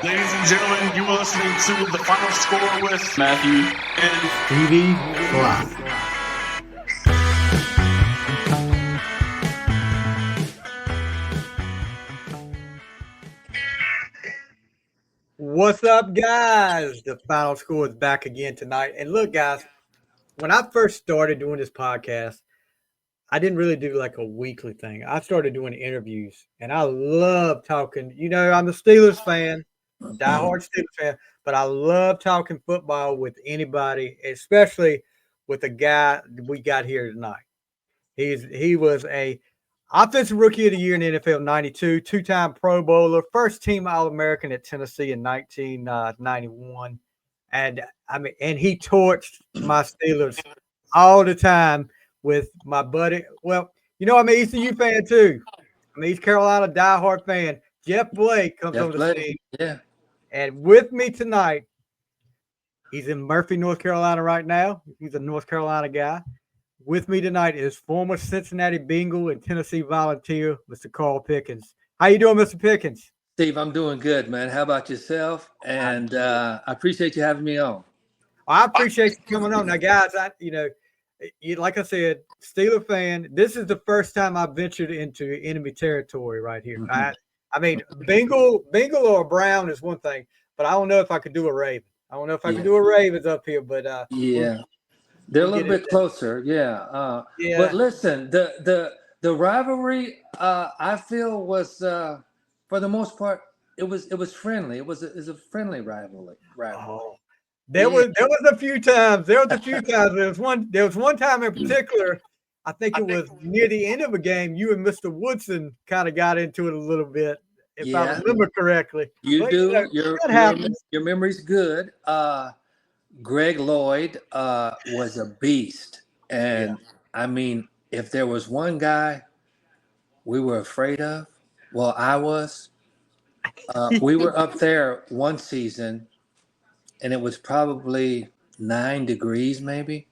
Ladies and gentlemen, you are listening to The Final Score with Matthew and Stevie Fly. What's up, guys? The Final Score is back again tonight. And look, guys, when I first started doing this podcast, I didn't really do like a weekly thing. I started doing interviews, and I love talking. You know, I'm a Steelers fan, diehard Steelers fan, but I love talking football with anybody, especially with the guy we got here tonight. He was a offensive rookie of the year in the NFL '92, two-time Pro Bowler, first team All-American at Tennessee in 1991, and and he torched my Steelers all the time with my buddy. Well, I'm an ECU fan too. I'm an East Carolina diehard fan. Jeff Blake comes on the scene, and with me tonight, he's in Murphy, North Carolina right now. He's a North Carolina guy. With me tonight is former Cincinnati Bengal and Tennessee Volunteer, Mr. Carl Pickens. How you doing, Mr. Pickens? Steve, I'm doing good, man. How about yourself? And I appreciate you having me on. I appreciate you coming on. Now, guys, like I said, Steeler fan, this is the first time I ventured into enemy territory right here. Mm-hmm. Bengal or Brown is one thing, but I don't know if I could do a Raven. I don't know if I could do a Ravens up here, but they're a little bit closer, yeah. But listen, the rivalry, I feel was for the most part, it was friendly. It was a friendly rivalry. Oh. There was a few times. There was one time in particular. I think it was near the end of a game. You and Mr. Woodson kind of got into it a little bit, if I remember correctly. Your memory's good. Greg Lloyd was a beast. And I mean, if there was one guy we were afraid of, well, I was. We were up there one season, and it was probably 9 degrees maybe.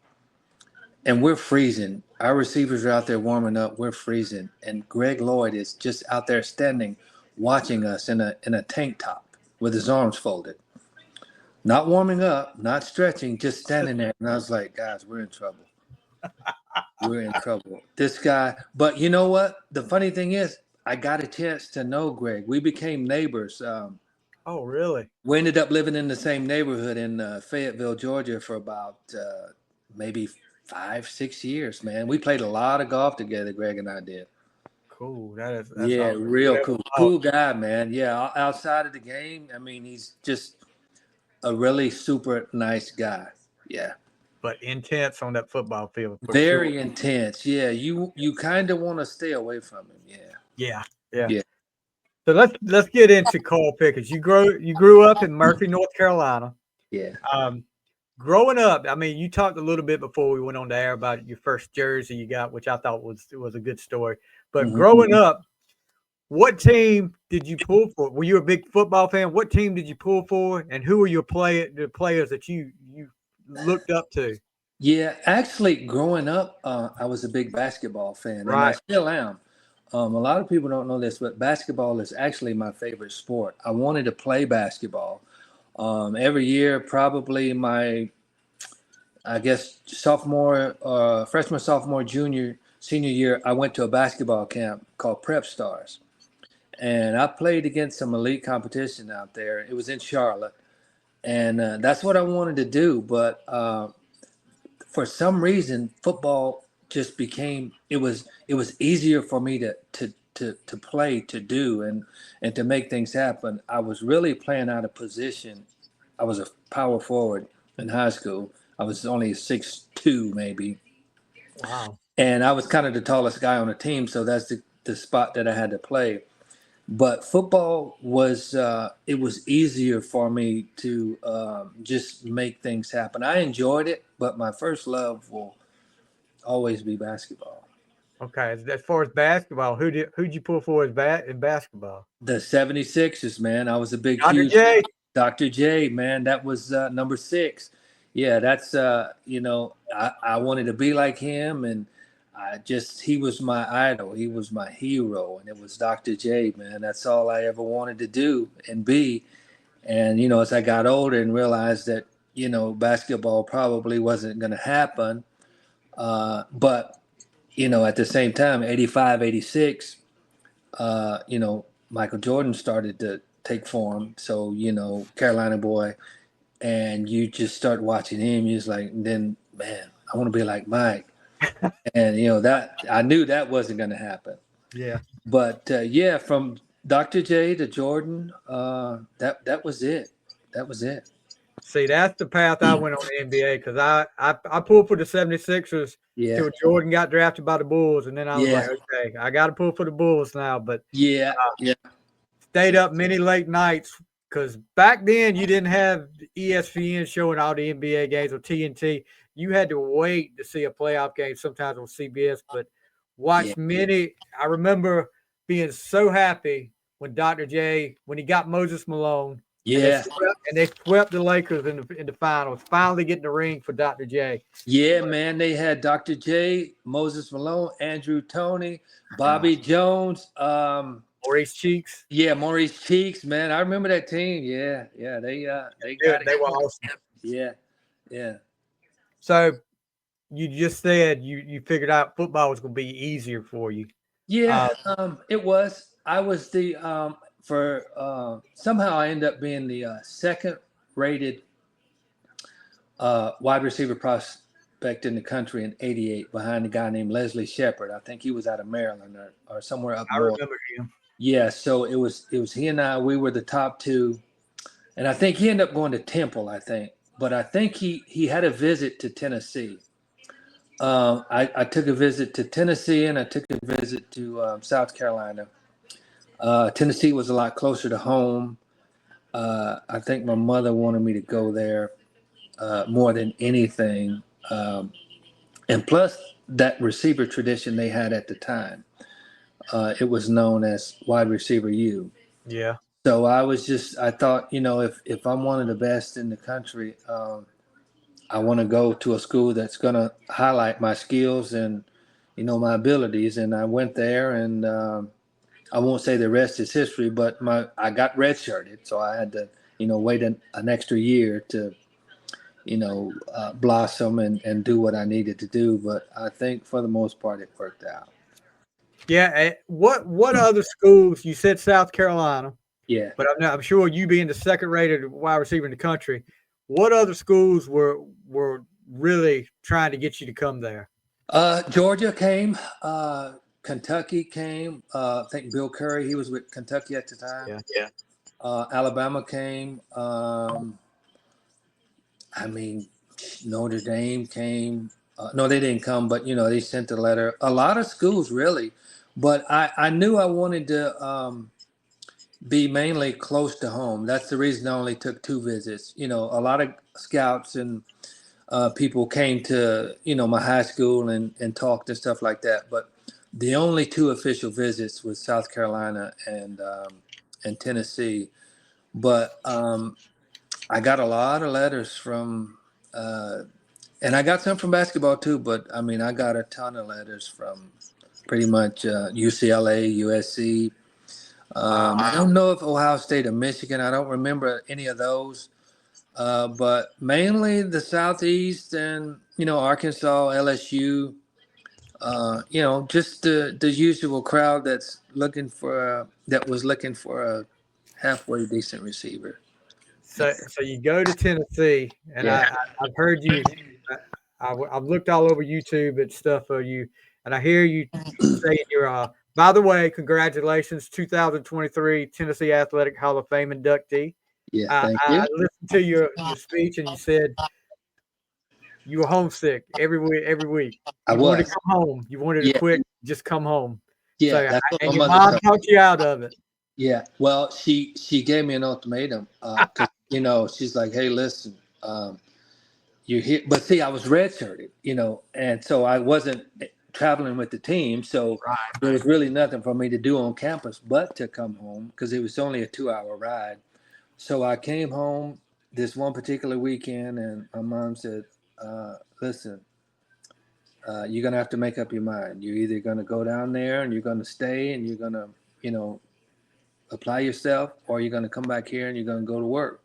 And we're freezing. Our receivers are out there warming up. We're freezing. And Greg Lloyd is just out there standing, watching us in a tank top with his arms folded. Not warming up, not stretching, just standing there. And I was like, guys, we're in trouble. We're in trouble. This guy. But you know what? The funny thing is, I got a chance to know Greg. We became neighbors. Oh, really? We ended up living in the same neighborhood in Fayetteville, Georgia for about maybe 5-6 years, man. We played a lot of golf together, Greg and I did. Cool. That's real cool. Cool guy, man. Yeah, outside of the game, I mean, he's just a really super nice guy. Yeah. But intense on that football field. Very intense. Yeah. You kind of want to stay away from him. Yeah. So let's get into Carl Pickens. You grew up in Murphy, North Carolina. Yeah. Growing up, I mean, you talked a little bit before we went on the air about your first jersey you got, which I thought was a good story. But growing up, what team did you pull for? Were you a big football fan? What team did you pull for, and who were the players that you looked up to? Yeah, actually, growing up, I was a big basketball fan, and I still am. A lot of people don't know this, but basketball is actually my favorite sport. I wanted to play basketball. Every year, probably my, I guess, freshman, sophomore, junior, senior year, I went to a basketball camp called Prep Stars. And I played against some elite competition out there. It was in Charlotte. And that's what I wanted to do. But for some reason, football just became, it was easier for me to play, to do, and to make things happen. I was really playing out of position. I was a power forward in high school. I was only 6'2", maybe. Wow. And I was kind of the tallest guy on the team, so that's the spot that I had to play. But football was it was easier for me to just make things happen. I enjoyed it, but my first love will always be basketball. Okay, as far as basketball, who'd you pull for in basketball? The 76ers, man. I was a big Dr. J. Dr. J, man. That was number 6. Yeah, that's I wanted to be like him, and he was my idol. He was my hero, and it was Dr. J, man. That's all I ever wanted to do and be. And, you know, as I got older and realized that, you know, basketball probably wasn't going to happen. But, you know, at the same time, 85, 86, you know, Michael Jordan started to take form. So, you know, Carolina boy, and you just start watching him. You're just like, then, man, I want to be like Mike. And, you know, that I knew that wasn't going to happen. Yeah. But, yeah, from Dr. J to Jordan, that was it. That was it. See, that's the path I went on the NBA because I pulled for the 76ers Yeah. till Jordan got drafted by the Bulls. And then I was Yeah. like, okay, I got to pull for the Bulls now. But Yeah. Yeah. stayed up many late nights because back then you didn't have ESPN showing all the NBA games or TNT. You had to wait to see a playoff game sometimes on CBS, but Yeah. watch many. I remember being so happy when Dr. J, when he got Moses Malone Yeah. and they swept the Lakers in the finals, finally getting the ring for Dr. J. Yeah, man. They had Dr. J, Moses Malone, Andrew Toney, Bobby Jones. Maurice Cheeks. Yeah, Maurice Cheeks, man. I remember that team. Yeah, yeah. They got They it. were awesome. Yeah, yeah. So you just said you figured out football was going to be easier for you. Yeah, it was. I was the somehow I ended up being the second rated wide receiver prospect in the country in '88 behind a guy named Leslie Shepard. I think he was out of Maryland or somewhere up I north. remember him. Yeah, so it was he and I. We were the top two, and I think he ended up going to Temple. I think, but I think he had a visit to Tennessee. I took a visit to Tennessee and I took a visit to South Carolina. Tennessee was a lot closer to home. I think my mother wanted me to go there more than anything, and plus that receiver tradition they had at the time. It was known as wide receiver U. Yeah. So I thought, you know, if I'm one of the best in the country, I want to go to a school that's going to highlight my skills and, you know, my abilities. And I went there, and I won't say the rest is history, but I got redshirted, so I had to, you know, wait an extra year to, you know, blossom and do what I needed to do. But I think for the most part, it worked out. Yeah. What other schools? You said South Carolina, Yeah. but I'm sure you being the second rated wide receiver in the country, what other schools were really trying to get you to come there? Georgia came. Kentucky came. I think Bill Curry, he was with Kentucky at the time. Yeah. Alabama came. I mean, Notre Dame came. No, they didn't come, but, you know, they sent a letter. A lot of schools, really. But I knew I wanted to be mainly close to home. That's the reason I only took 2 visits. You know, a lot of scouts and people came to, you know, my high school and talked and stuff like that. But the only 2 official visits was South Carolina and Tennessee. But I got a lot of letters from, and I got some from basketball too. But I mean, I got a ton of letters from pretty much UCLA, USC. I don't know if Ohio State or Michigan. I don't remember any of those. But mainly the Southeast and, you know, Arkansas, LSU, you know, just the usual crowd that was looking for a halfway decent receiver. So you go to Tennessee, and Yeah. I've heard you. I've looked all over YouTube and stuff of you, and I hear you saying you're. By the way, congratulations, 2023 Tennessee Athletic Hall of Fame inductee. Yeah. I, Thank I you. listened to your speech, and you said you were homesick every week. Every week, I you wanted to was. come home. You wanted to Yeah. quit, just come home. Yeah. So, That's what and my your mother mom told me. talked you out of it. Yeah. Well, she gave me an ultimatum because, you know, she's like, hey, listen, you're here. But see, I was redshirted, you know, and so I wasn't traveling with the team. So there was really nothing for me to do on campus but to come home because it was only a 2-hour ride. So I came home this one particular weekend, and my mom said, listen, you're going to have to make up your mind. You're either going to go down there and you're going to stay and you're going to, you know, apply yourself, or you're going to come back here and you're going to go to work.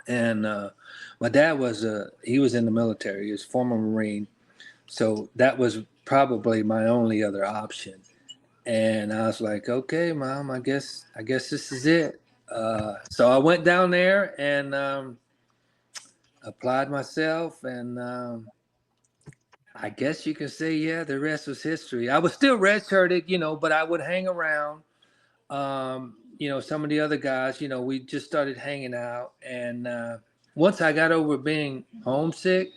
And my dad he was in the military. He was a former Marine. So that was probably my only other option. And I was like, okay, Mom, I guess this is it. So I went down there and applied myself, and I guess you can say, yeah, the rest was history. I was still redshirted, but I would hang around. Some of the other guys, we just started hanging out. And once I got over being homesick,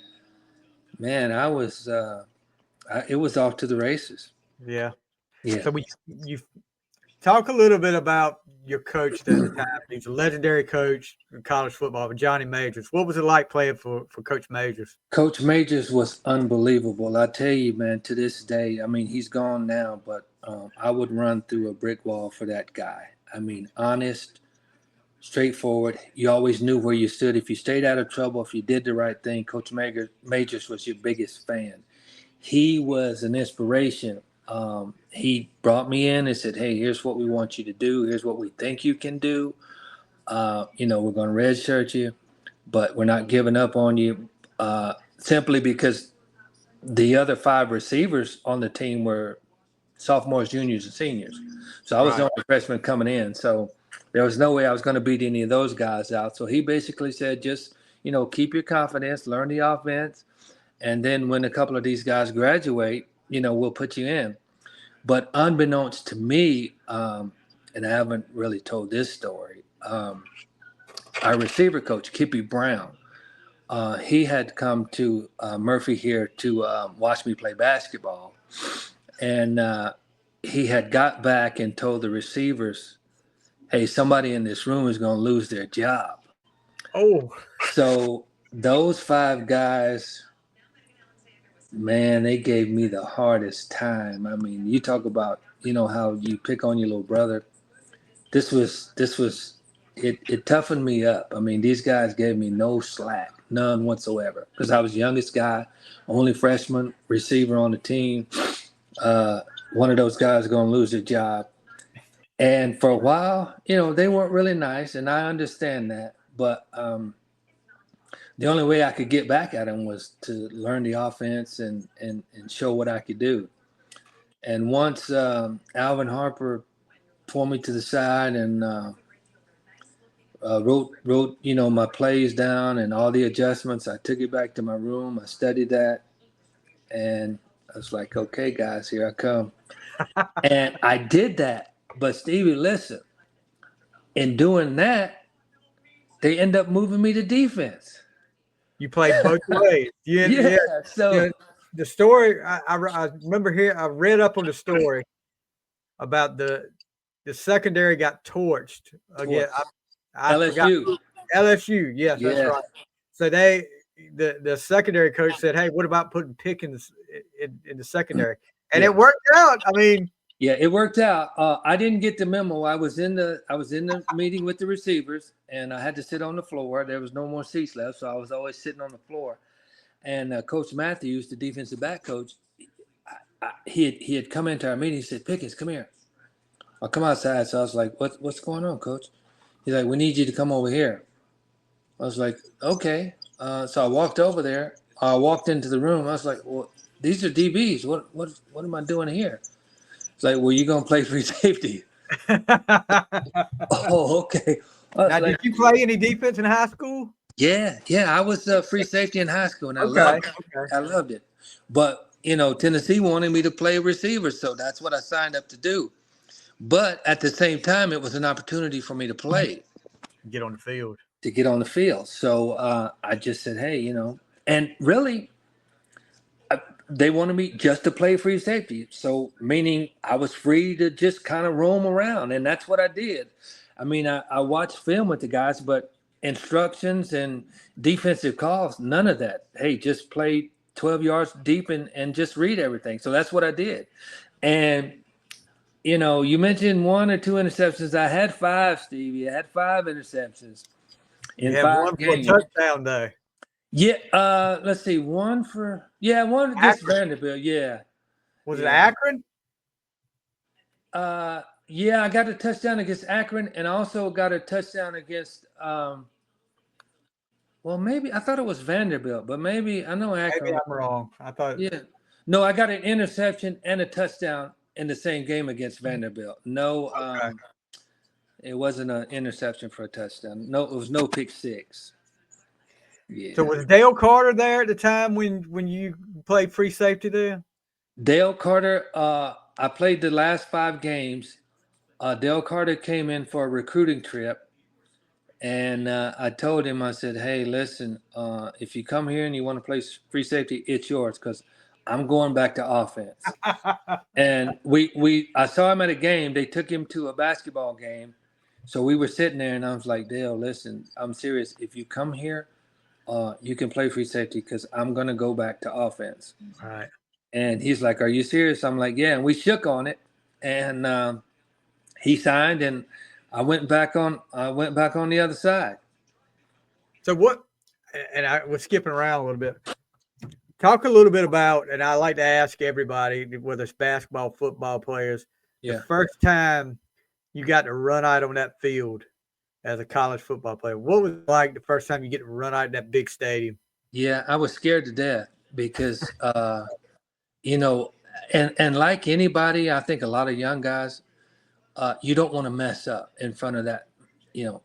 man, it was off to the races. Yeah. Yeah. So you talk a little bit about your coach at the time. He's a legendary coach in college football, Johnny Majors. What was it like playing for Coach Majors? Coach Majors was unbelievable. I tell you, man, to this day, I mean, he's gone now, but I would run through a brick wall for that guy. I mean, honest, straightforward. You always knew where you stood. If you stayed out of trouble, if you did the right thing, Coach Majors was your biggest fan. He was an inspiration. He brought me in and said, hey, here's what we want you to do. Here's what we think you can do. We're going to redshirt you, but we're not giving up on you simply because the other 5 receivers on the team were sophomores, juniors, and seniors. So I was the only freshman coming in. So there was no way I was going to beat any of those guys out. So he basically said, just, keep your confidence, learn the offense. And then when a couple of these guys graduate, we'll put you in. But unbeknownst to me, and I haven't really told this story, our receiver coach, Kippy Brown, he had come to Murphy here to watch me play basketball. And he had got back and told the receivers, hey, somebody in this room is going to lose their job. Oh. So those 5 guys, man, they gave me the hardest time. I mean, you talk about, how you pick on your little brother. It toughened me up. I mean, these guys gave me no slack, none whatsoever, because I was the youngest guy, only freshman receiver on the team. One of those guys is going to lose their job. And for a while, they weren't really nice, and I understand that. But the only way I could get back at them was to learn the offense and show what I could do. And once Alvin Harper pulled me to the side and wrote my plays down and all the adjustments, I took it back to my room. I studied that, and I was like, okay, guys, here I come. And I did that. But Stevie, listen, in doing that, they end up moving me to defense. You played both ways. Yeah. So the story I remember here, I read up on the story about the secondary got torched again. I LSU. LSU, yes, that's right. So the secondary coach said, hey, what about putting Pickens in the secondary? And it worked out. I mean, yeah, it worked out. I didn't get the memo. I was in the meeting with the receivers, and I had to sit on the floor. There was no more seats left, so I was always sitting on the floor. And Coach Matthews, the defensive back coach, he had come into our meeting. He said, Pickens, come here. I'll come outside. So I was like, what's going on, Coach? He's like, we need you to come over here. I was like, okay. So I walked over there. I walked into the room. I was like, well, these are DBs. What am I doing here? It's like, well, you're going to play free safety. Oh, okay. Now, did you play any defense in high school? Yeah. I was free safety in high school, and I loved it. I loved it. But, Tennessee wanted me to play receiver, so that's what I signed up to do. But at the same time, it was an opportunity for me to play. Get on the field. To get on the field. So I just said, hey, and really, they wanted me just to play free safety. So meaning I was free to just kind of roam around, and that's what I did. I mean, I watched film with the guys, but instructions and defensive calls, none of that. Hey, just play 12 yards deep and just read everything. So that's what I did. And, you mentioned 1 or 2 interceptions. I had 5, Stevie. I had 5 interceptions in 5 games. One touchdown, though. Yeah, let's see. One against Vanderbilt. Yeah. Was it Akron? Yeah, I got a touchdown against Akron, and I also got a touchdown against. Well, maybe I thought it was Vanderbilt, but maybe I know Maybe Akron. I'm wrong. I thought. Yeah, no, I got an interception and a touchdown in the same game against Vanderbilt. No, Okay. it wasn't an interception for a touchdown. No, it was no pick six. So Yeah, was Dale Carter there at the time when you played free safety there? Dale Carter. I played the last 5 games. Dale Carter came in for a recruiting trip. And I told him, I said, hey, listen, if you come here and you want to play free safety, it's yours because I'm going back to offense. And I saw him at a game. They took him to a basketball game. So we were sitting there and I was like, Dale, listen, I'm serious. If you come here, you can play free safety because I'm going to go back to offense. Right. And he's like, are you serious? I'm like, yeah. And we shook on it. And he signed and I went back on the other side. So what? And I was skipping around a little bit. Talk a little bit about, and I like to ask everybody, whether it's basketball, football players, the first time you got to run out on that field as a college football player. What was it like the first time you get to run out in that big stadium? Yeah, I was scared to death because you know, and like anybody, I think a lot of young guys, you don't want to mess up in front of that,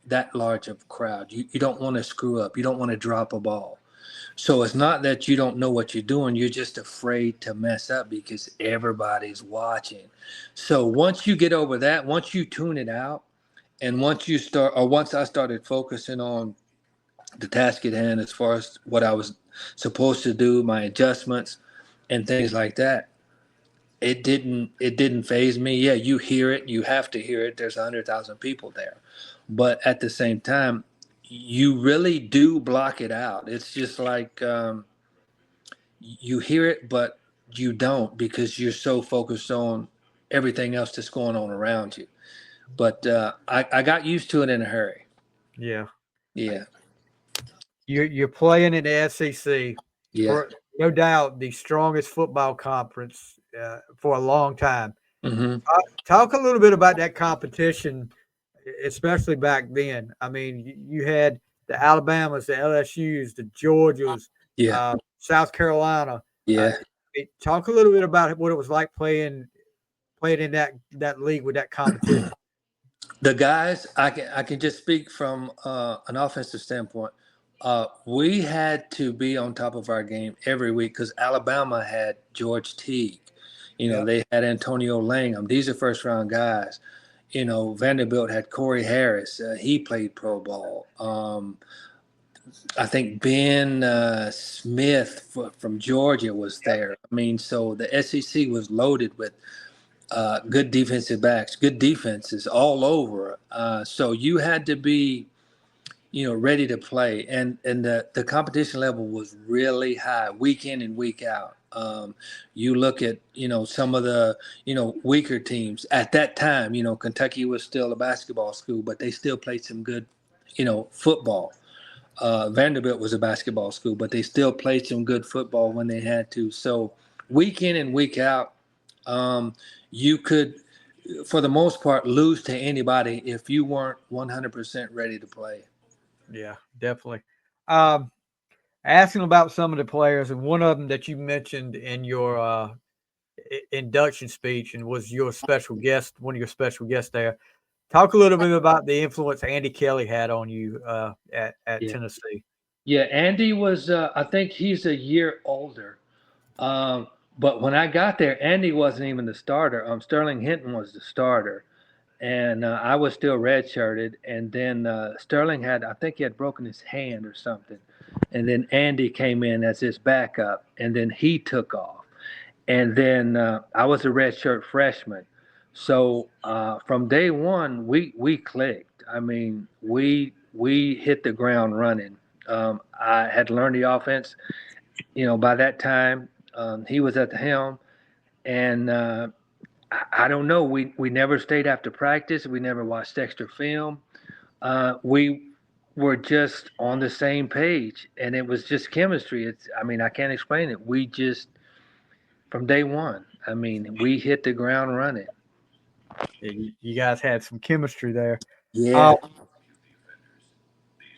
that large of crowd. You don't want to screw up. You don't want to drop a ball. So it's not that you don't know what you're doing. You're just afraid to mess up because everybody's watching. So once you get over that, once you tune it out, and once I started focusing on the task at hand as far as what I was supposed to do, my adjustments and things like that, it didn't phase me. Yeah, you hear it, you have to hear it. There's 100,000 people there. But at the same time, you really do block it out. It's just like you hear it, but you don't because you're so focused on everything else that's going on around you. But I got used to it in a hurry. Yeah. Yeah. You're playing in the SEC Yeah. for no doubt the strongest football conference for a long time. Mm-hmm. Talk a little bit about that competition, especially back then. I mean, you had the Alabamas, the LSU's, the Georgias, Yeah. South Carolina. Uh, Yeah. Talk a little bit about what it was like playing in that league with that competition. The guys, I can just speak from an offensive standpoint. We had to be on top of our game every week because Alabama had George Teague. Yeah. They had Antonio Langham. These are first round guys. Vanderbilt had Corey Harris. He played pro ball. I think Ben Smith from Georgia was there. I mean, so the SEC was loaded with good defensive backs, good defenses all over. So you had to be, ready to play, and the competition level was really high, week in and week out. You look at some of the weaker teams at that time. Kentucky was still a basketball school, but they still played some good, football. Vanderbilt was a basketball school, but they still played some good football when they had to. So week in and week out, you could, for the most part, lose to anybody if you weren't 100% ready to play. Yeah, definitely. Asking about some of the players, and one of them that you mentioned in your induction speech, and was your special guest, one of your special guests there. Talk a little bit about the influence Andy Kelly had on you at Yeah. Tennessee. Yeah, Andy was, I think he's a year older. But when I got there, Andy wasn't even the starter. Sterling Hinton was the starter. And I was still redshirted. And then Sterling I think he had broken his hand or something. And then Andy came in as his backup. And then he took off. And then I was a redshirt freshman. So from day one, we clicked. I mean, we hit the ground running. I had learned the offense. By that time, he was at the helm, and I don't know. We never stayed after practice. We never watched extra film. We were just on the same page, and it was just chemistry. I can't explain it. We just from day one. I mean, we hit the ground running. You guys had some chemistry there. Yeah.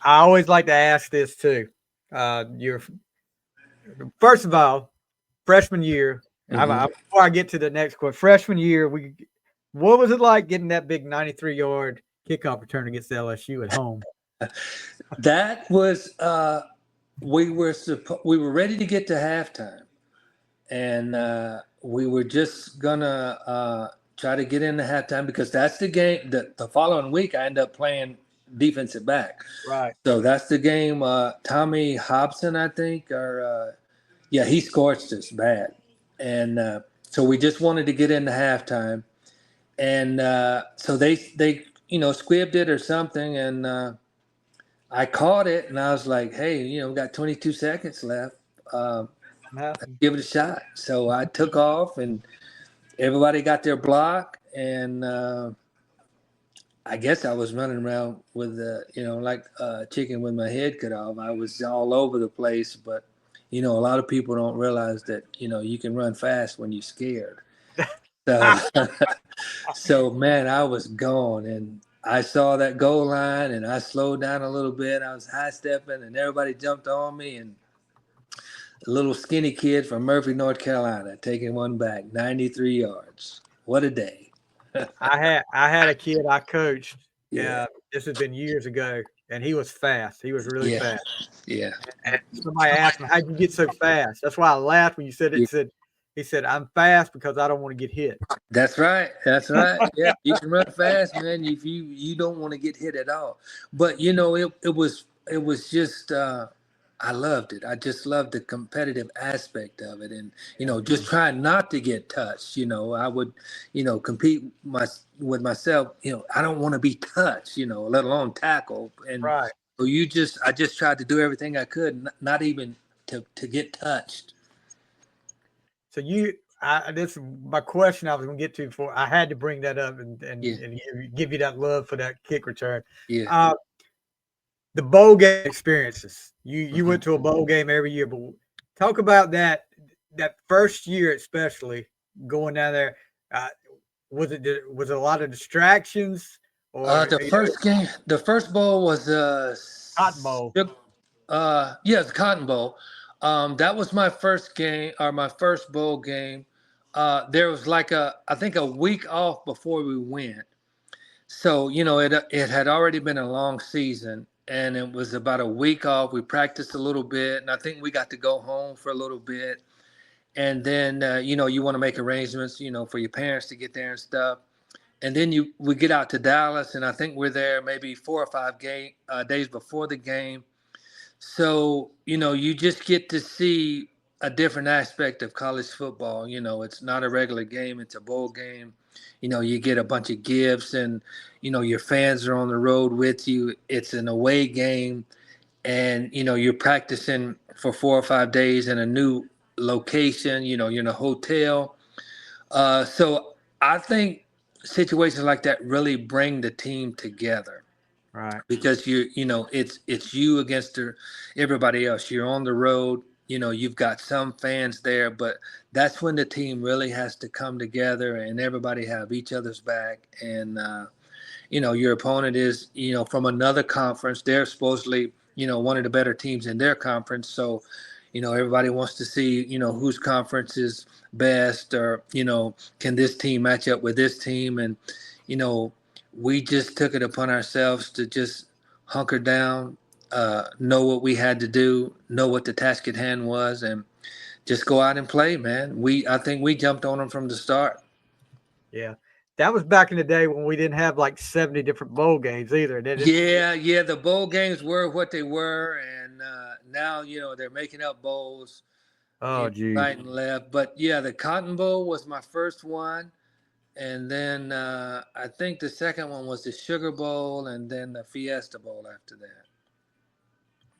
I always like to ask this too. Your first of all, freshman year. Before I get to the next question, freshman year, what was it like getting that big 93-yard kickoff return against LSU at home? That was we were ready to get to halftime, and we were just gonna try to get into halftime because that's the game. The following week, I ended up playing defensive back. Right. So that's the game. Tommy Hobson, I think, or he scorched us bad, and so we just wanted to get into halftime, and so they squibbed it or something, and I caught it, and I was like, hey, we got 22 seconds left. Let's give it a shot. So I took off, and everybody got their block, and I guess I was running around with like a chicken with my head cut off. I was all over the place, but a lot of people don't realize that you can run fast when you're scared. So man, I was gone, and I saw that goal line, and I slowed down a little bit. I was high stepping, and everybody jumped on me, and a little skinny kid from Murphy, North Carolina, taking one back, 93 yards. What a day! I had a kid I coached. Yeah, this has been years ago, and he was fast. He was really fast. Yeah. And somebody asked me, "How'd you get so fast?" That's why I laughed when you said it. He said, "I'm fast because I don't want to get hit." That's right. Yeah, you can run fast, man. If you don't want to get hit at all. But it was just I loved it. I just loved the competitive aspect of it, and just trying not to get touched. I would compete with myself. I don't want to be touched. Let alone tackle. And right. So I just tried to do everything I could, not even to get touched. So this is my question I was going to get to before I had to bring that up and give you that love for that kick return. Yeah. The bowl game experiences. You went to a bowl game every year, but talk about that first year, especially going down there. Was it a lot of distractions? Or the first bowl was Cotton Bowl. The Cotton Bowl. That was my first game, or my first bowl game. There was I think a week off before we went. So, it had already been a long season, and it was about a week off. We practiced a little bit, and I think we got to go home for a little bit. And then, you want to make arrangements, for your parents to get there and stuff. And then we get out to Dallas, and I think we're there maybe 4 or 5 days before the game. So, you just get to see a different aspect of college football. It's not a regular game. It's a bowl game. You get a bunch of gifts, and, your fans are on the road with you. It's an away game, and, you're practicing for 4 or 5 days in a new location. You're in a hotel. So I think situations like that really bring the team together. Right. Because it's you against everybody else. You're on the road. You've got some fans there, but that's when the team really has to come together and everybody have each other's back. And your opponent is from another conference. They're supposedly one of the better teams in their conference. So everybody wants to see whose conference is best, or can this team match up with this team, and we just took it upon ourselves to just hunker down, know what we had to do, know what the task at hand was, and just go out and play, man. I think we jumped on them from the start. Yeah. That was back in the day when we didn't have like 70 different bowl games either, did it? Yeah. The bowl games were what they were, and now, they're making up bowls right and left. But, the Cotton Bowl was my first one. And then I think the second one was the Sugar Bowl, and then the Fiesta Bowl after that.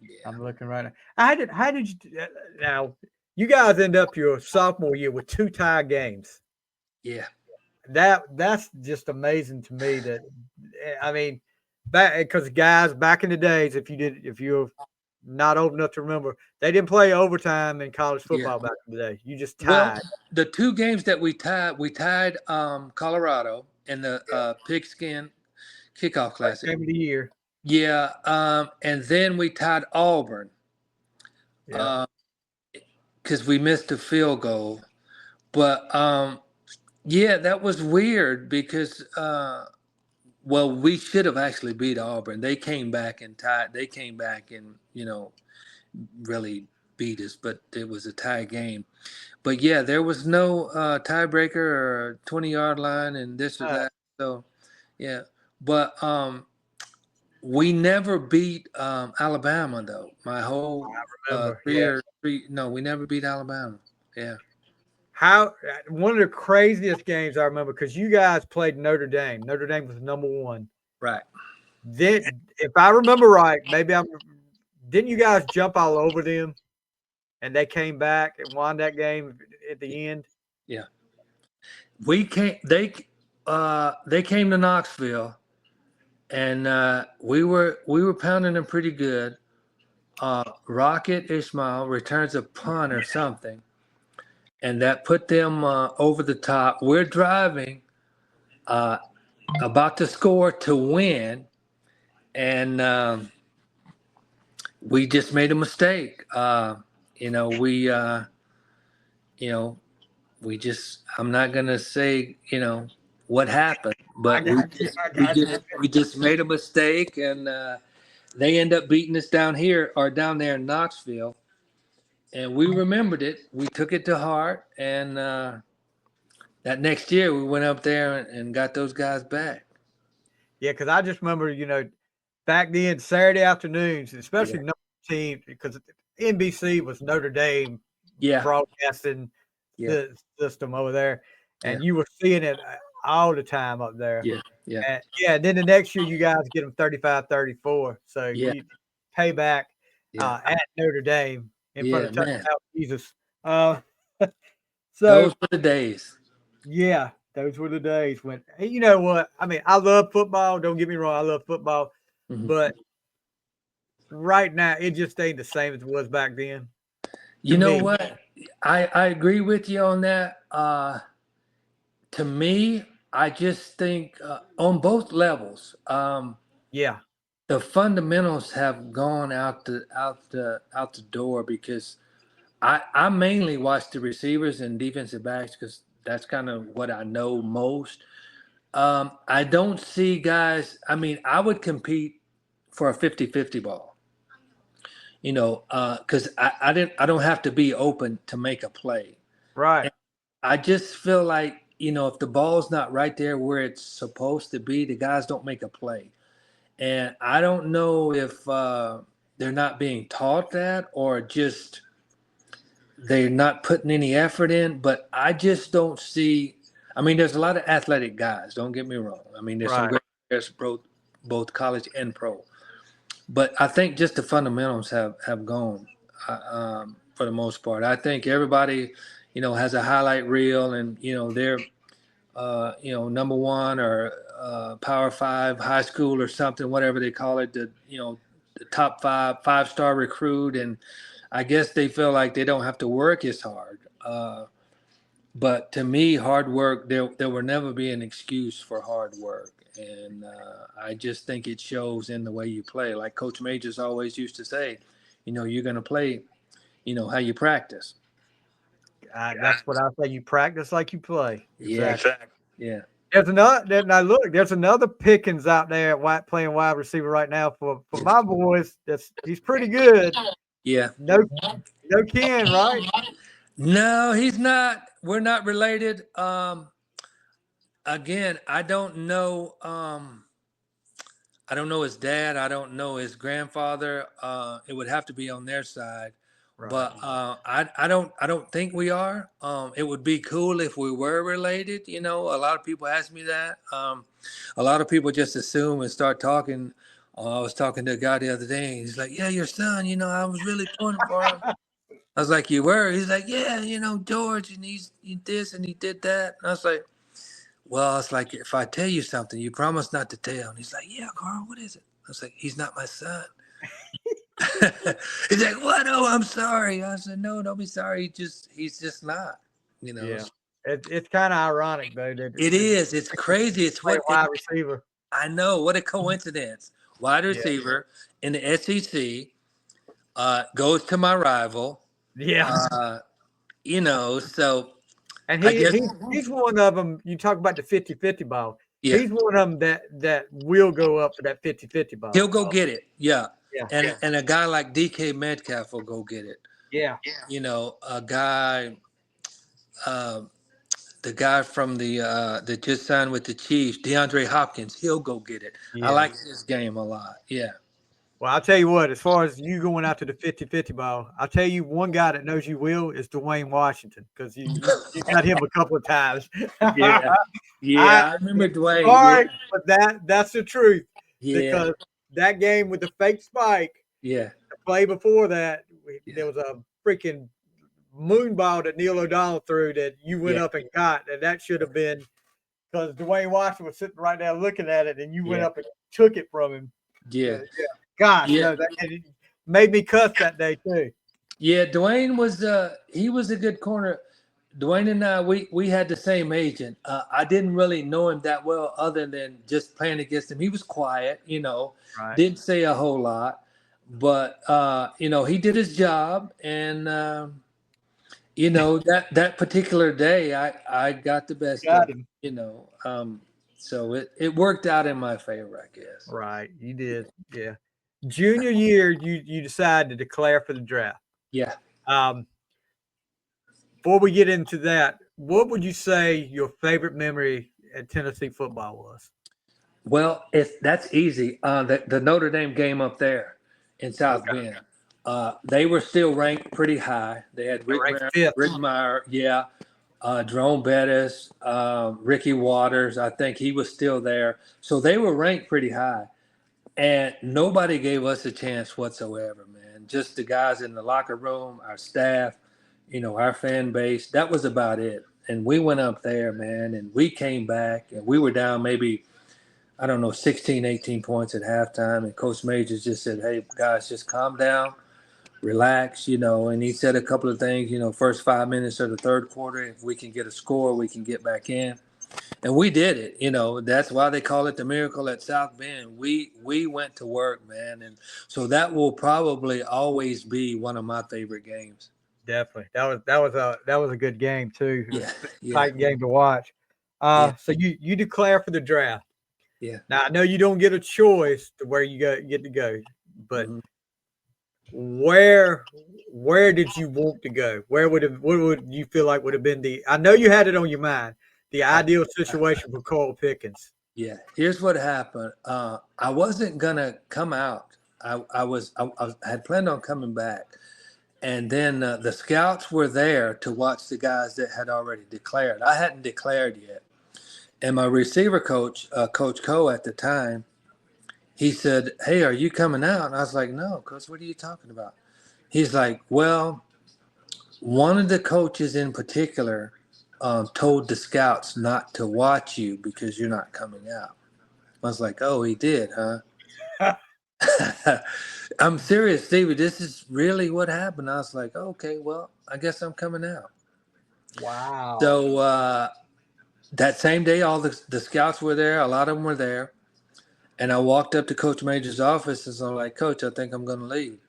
Yeah. I'm looking right now. How did you now? You guys end up your sophomore year with 2 tie games. Yeah. That's just amazing to me. That I mean, because guys back in the days, if you're not old enough to remember, they didn't play overtime in college football back in the day. You just tied. Well, the 2 games that we tied Colorado, in the Pigskin Kickoff Classic. Game of the year. Yeah, and then we tied Auburn. Yeah. Because we missed a field goal. But yeah, that was weird because well, we should have actually beat Auburn. They came back and tied. They came back and really beat us, but it was a tie game. But yeah, there was no tiebreaker or 20-yard line and this or that. So yeah, but we never beat Alabama though. My whole remember, we never beat Alabama. Yeah. One of the craziest games I remember, because you guys played Notre Dame. Notre Dame was #1. Right. Then, if I remember right, didn't you guys jump all over them, and they came back and won that game at the end? Yeah. They came to Knoxville, and we were pounding them pretty good. Rocket Ismail returns a punt or something, and that put them over the top. We're driving, about to score to win, and we just made a mistake. I'm not gonna say what happened, but we just made a mistake, and they end up beating us down there in Knoxville, and we remembered it. We took it to heart, and that next year we went up there and got those guys back. Yeah, because I just remember, back then, Saturday afternoons, especially number team, because NBC was Notre Dame broadcasting the system over there, and you were seeing it all the time up there. Yeah. And then the next year, you guys get them 35-34. So you pay back at Notre Dame in front of touchdown Jesus. So those were the days. Yeah, those were the days when, you know what? I mean, I love football. Don't get me wrong. I love football. Mm-hmm. But right now, it just ain't the same as it was back then. You know what? I agree with you on that. To me, I just think on both levels, the fundamentals have gone out the door, because I mainly watch the receivers and defensive backs because that's kind of what I know most. I don't see guys. I mean, I would compete for a 50-50 ball, because I don't have to be open to make a play. Right. And I just feel like, if the ball's not right there where it's supposed to be, the guys don't make a play. And I don't know if they're not being taught that, or just they're not putting any effort in. But I just don't see. I mean, there's a lot of athletic guys. Don't get me wrong. I mean, there's some great players, both college and pro. But I think just the fundamentals have gone for the most part. I think everybody, has a highlight reel, and they're number one or Power 5 high school or something, whatever they call it. The top 5-star recruit, and I guess they feel like they don't have to work as hard. But to me, hard work, there will never be an excuse for hard work. And I just think it shows in the way you play. Like Coach Majors always used to say, you're going to play, how you practice. That's what I say. You practice like you play. Exactly. Yeah. There's another Pickens out there playing wide receiver right now for my boys. He's pretty good. Yeah. No Ken, right? No, he's not. We're not related. Again, I don't know. I don't know his dad. I don't know his grandfather. It would have to be on their side. Right. But I don't think we are. It would be cool if we were related. A lot of people ask me that. A lot of people just assume and start talking. I was talking to a guy the other day, and he's like, "Yeah, your son. I was really pulling for him." I was like, "You were?" He's like, "Yeah, George, and he this and he did that." And I was like, "Well, it's like, if I tell you something, you promise not to tell." And he's like, "Yeah, Carl, what is it?" I was like, "He's not my son." He's like, "What? Oh, I'm sorry." I said, "No, don't be sorry. He's just not." Yeah. It's kind of ironic though that It is. It's crazy. It's play what wide receiver. I know. What a coincidence. Wide Yeah. receiver in the SEC goes to my rival. Yeah. So And I guess, he's one of them. You talk about the 50-50 ball. yeah, He's one of them that will go up for that 50-50 ball. he'll go get it. Yeah. Yeah. And a guy like DK Metcalf will go get it. Yeah. A guy, the guy from that just signed with the Chiefs, DeAndre Hopkins, he'll go get it. I Yeah. like this game a lot. Yeah. Well, I'll tell you what, as far as you going out to the 50-50 ball, I'll tell you one guy that knows you will is Dwayne Washington because you got him a couple of times. Yeah. Yeah. I remember Dwayne. Sorry, but that's the truth. Yeah. Because that game with the fake spike, Yeah. the play before that, there was a freaking moon ball that Neil O'Donnell threw that you went up and got, and that should have been because Dwayne Washington was sitting right there looking at it, and you went up and took it from him. Yeah. Gosh, no, it made me cuss that day too. Yeah, Dwayne was he was a good corner. Dwayne and I, we had the same agent. I didn't really know him that well, other than just playing against him. He was quiet, Right. didn't say a whole lot, but he did his job, and that particular day, I got the best of him. So it worked out in my favor, I guess. Right, you did, yeah. Junior year, you decided to declare for the draft. Yeah. Before we get into that, what would you say your favorite memory at Tennessee football was? Well, that's easy. The Notre Dame game up there in South Bend, they were still ranked pretty high. They had Rick Meyer, Jerome Bettis, Ricky Waters. I think he was still there. So they were ranked pretty high. And nobody gave us a chance whatsoever, man. Just the guys in the locker room, our staff, our fan base. That was about it. And we went up there, man, and we came back, and we were down maybe, 16, 18 points at halftime. And Coach Majors just said, hey, guys, just calm down, relax, and he said a couple of things, first 5 minutes of the third quarter, if we can get a score, we can get back in. And we did it, that's why they call it the miracle at South Bend. We went to work, man. And so that will probably always be one of my favorite games. Definitely. That was a good game too. Yeah. Tight game to watch. So you declare for the draft. Yeah. Now I know you don't get a choice to where you get to go, but where did you want to go? What would you feel like would have been I know you had it on your mind, the ideal situation for Carl Pickens. Yeah. Here's what happened. I wasn't gonna come out. I had planned on coming back. And then the scouts were there to watch the guys that had already declared. I hadn't declared yet. And my receiver coach, Coach Coe at the time, he said, hey, are you coming out? And I was like, no, Coach, what are you talking about? He's like, well, one of the coaches in particular told the scouts not to watch you because you're not coming out. I was like, oh, he did, huh? I'm serious, Stevie. This is really what happened. I was like, okay, well, I guess I'm coming out. Wow. So that same day, all the scouts were there. A lot of them were there. And I walked up to Coach Major's office and I'm like, Coach, I think I'm going to leave.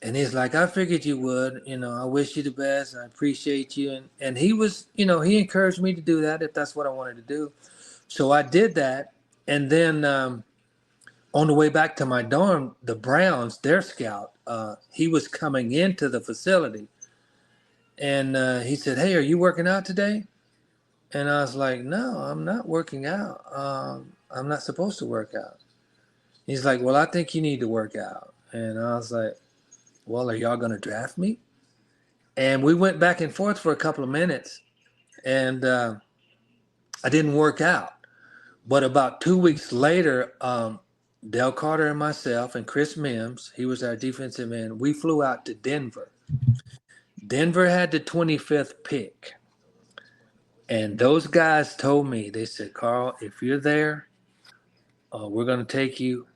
And he's like, I figured you would. I wish you the best. I appreciate you. And he was, he encouraged me to do that if that's what I wanted to do. So I did that. And then on the way back to my dorm, the Browns, their scout, he was coming into the facility. And he said, hey, are you working out today? And I was like, no, I'm not working out. I'm not supposed to work out. He's like, well, I think you need to work out. And I was like, well, are y'all going to draft me? And we went back and forth for a couple of minutes. And I didn't work out. But about 2 weeks later, Del Carter and myself and Chris Mims, he was our defensive end, we flew out to Denver. Denver had the 25th pick. And those guys told me, they said, Carl, if you're there, we're going to take you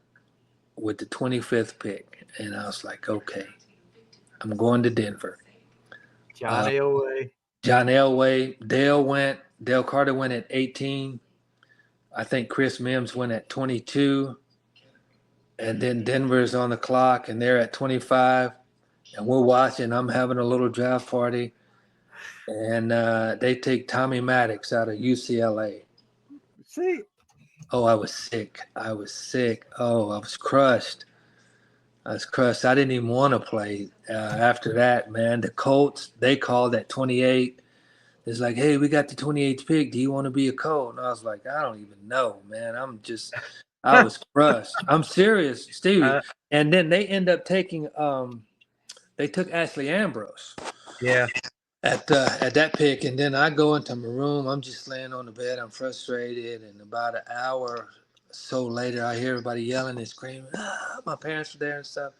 with the 25th pick. And I was like, okay, I'm going to Denver. Johnny away. John Elway, Dale Carter went at 18. I think Chris Mims went at 22. And then Denver's on the clock, and they're at 25. And we're watching. I'm having a little draft party. And they take Tommy Maddox out of UCLA. See, Oh, I was sick. Oh, I was crushed. I didn't even want to play after that, man. The Colts, they called at 28. It's like, hey, we got the 28th pick. Do you want to be a Colt? And I was like, I don't even know, man. I was crushed. I'm serious, Stevie. And then they end up taking, they took Ashley Ambrose. Yeah. At that pick, and then I go into my room. I'm just laying on the bed. I'm frustrated, and about an hour or so later, I hear everybody yelling and screaming. My parents were there and stuff.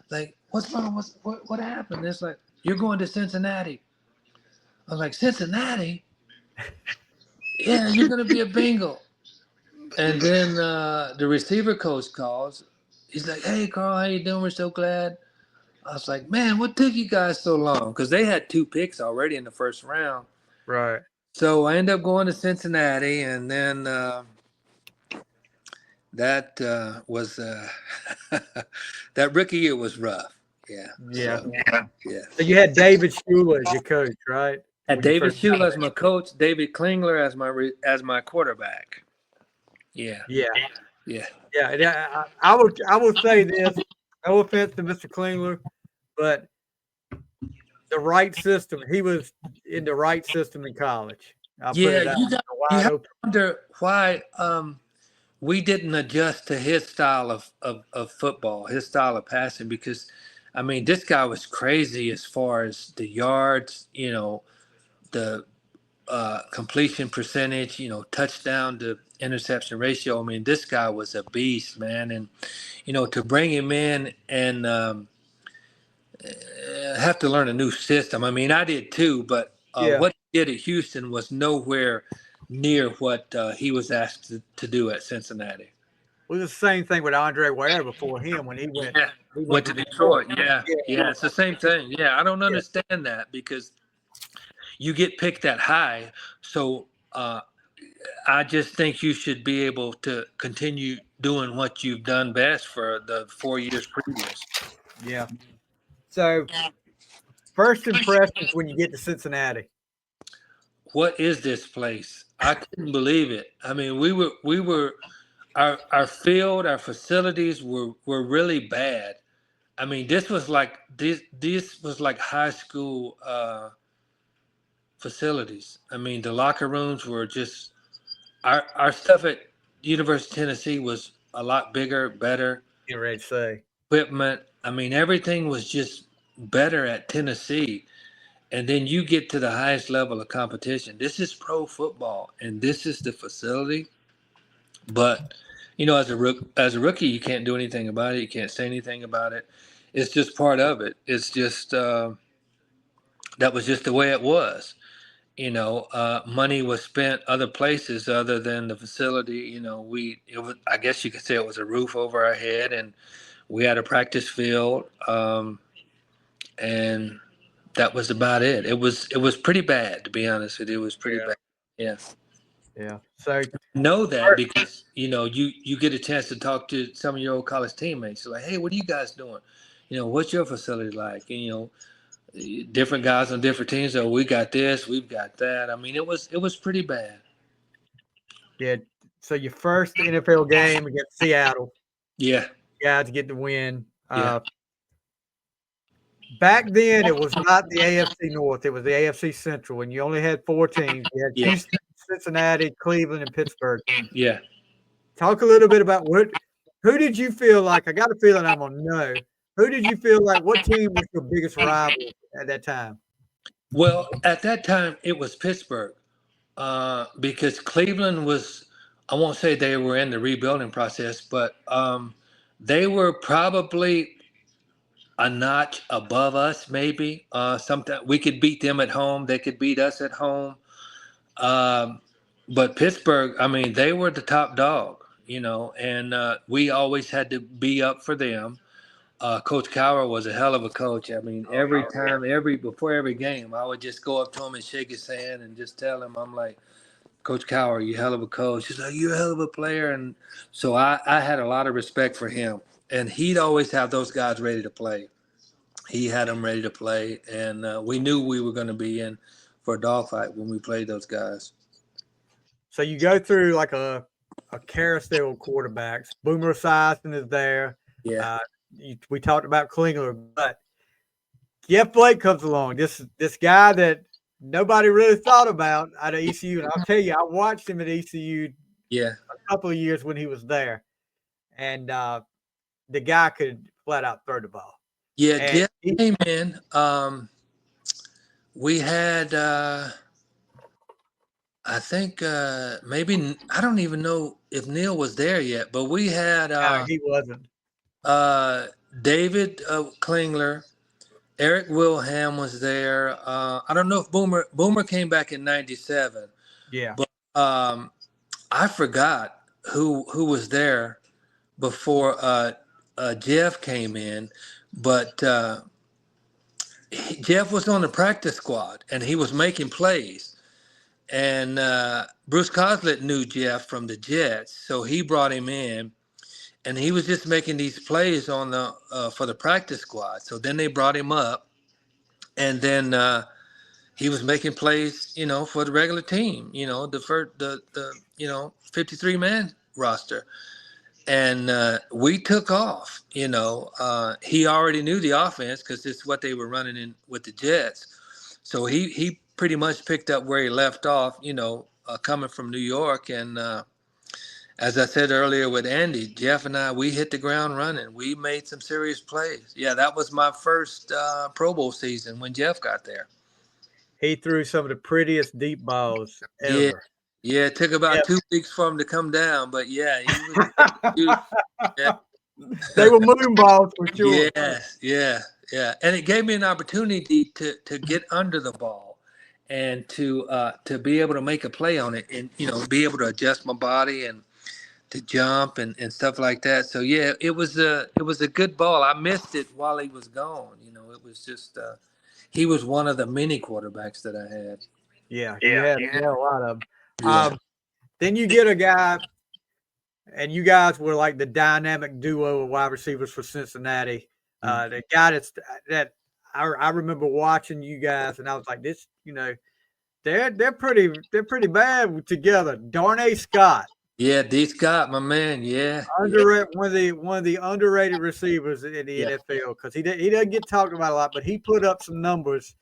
Like, what's wrong? What happened? It's like, you're going to Cincinnati. I was like, Cincinnati? Yeah, you're going to be a Bengal. And then the receiver coach calls. He's like, hey, Carl, how you doing? We're so glad. I was like, man, what took you guys so long? Because they had 2 picks already in the first round. Right. So I ended up going to Cincinnati, and then that was that rookie year was rough. Yeah. Yeah. Yeah. So you had David Shula as your coach, right? Had David Shula as my coach, David Klingler as my quarterback. Yeah. Yeah. Yeah. Yeah. I will say this. No offense to Mr. Klingler, but the right system. He was in the right system in college. You have to wonder why we didn't adjust to his style of football, his style of passing, because, I mean, this guy was crazy as far as the yards, the completion percentage, touchdown to interception ratio. I mean, this guy was a beast, man. And, to bring him in and have to learn a new system. I mean, I did too, but what he did at Houston was nowhere near what he was asked to do at Cincinnati. It was the same thing with Andre Ware before him when he went to Detroit. Yeah, it's the same thing. Yeah, I don't understand that, because you get picked that high. So I just think you should be able to continue doing what you've done best for the 4 years previous. Yeah. So first impressions when you get to Cincinnati. What is this place? I couldn't believe it. I mean, we were our field, our facilities were really bad. I mean, this was like high school facilities. I mean, the locker rooms were just our stuff at University of Tennessee was a lot bigger, better. You're ready to say equipment. I mean, everything was just better at Tennessee. And then you get to the highest level of competition. This is pro football, and this is the facility. But, as a rookie, you can't do anything about it. You can't say anything about it. It's just part of it. It's just that was just the way it was. Money was spent other places other than the facility. I guess you could say it was a roof over our head, and we had a practice field, and that was about it. It was pretty bad, to be honest with you. It was pretty bad. Yeah. Yeah. So know that because you get a chance to talk to some of your old college teammates. You're like, hey, what are you guys doing? What's your facility like? And, different guys on different teams. So we got this, we've got that. I mean, it was pretty bad. Yeah. So your first NFL game against Seattle. Yeah. You guys get the win. Yeah. Back then, it was not the AFC North. It was the AFC Central, and you only had 4 teams. You had Houston, Cincinnati, Cleveland, and Pittsburgh. Yeah. Talk a little bit about who did you feel like? I got a feeling I'm going to know. Who did you feel like? What team was your biggest rival at that time? Well, at that time, it was Pittsburgh because Cleveland was, I won't say they were in the rebuilding process, but they were probably a notch above us, maybe. Sometimes we could beat them at home. They could beat us at home. But Pittsburgh, I mean, they were the top dog, and we always had to be up for them. Coach Cowher was a hell of a coach. I mean, before every game, I would just go up to him and shake his hand and just tell him, I'm like, Coach Cowher, you hell of a coach. He's like, you're a hell of a player. And so I had a lot of respect for him. And he'd always have those guys ready to play. He had them ready to play. And we knew we were going to be in for a dogfight when we played those guys. So you go through like a carousel of quarterbacks. Boomer Esiason is there. Yeah. We talked about Klingler, but Jeff Blake comes along. This guy that nobody really thought about out of ECU. And I'll tell you, I watched him at ECU a couple of years when he was there. And the guy could flat out throw the ball. Yeah, and Jeff came in. We had I think maybe, I don't even know if Neil was there yet, but we had he wasn't. David Klingler, Eric Wilhelm was there. I don't know if Boomer came back in '97. Yeah. But I forgot who was there before Jeff came in, but Jeff was on the practice squad and he was making plays. And Bruce Coslett knew Jeff from the Jets, so he brought him in, and he was just making these plays on the for the practice squad. So then they brought him up, and then he was making plays, for the regular team, the 53-man roster, and we took off. He already knew the offense because it's what they were running in with the Jets, so he pretty much picked up where he left off, coming from New York. And as I said earlier with Andy, Jeff and I, we hit the ground running. We made some serious plays. Yeah, that was my first Pro Bowl season when Jeff got there. He threw some of the prettiest deep balls ever. Yeah, it took about 2 weeks for him to come down, but yeah, they were moon balls for sure. Yeah. And it gave me an opportunity to get under the ball and to be able to make a play on it, and be able to adjust my body and to jump and stuff like that. So yeah, it was a good ball. I missed it while he was gone. It was just he was one of the many quarterbacks that I had. Yeah, you had a lot of them. Yeah. Then you get a guy, and you guys were like the dynamic duo of wide receivers for Cincinnati. The guy that I remember watching you guys, and I was like, this, they're pretty bad together. Darnay Scott. Yeah, D. Scott, my man. Yeah, one of the underrated receivers in the NFL, because he doesn't get talked about a lot, but he put up some numbers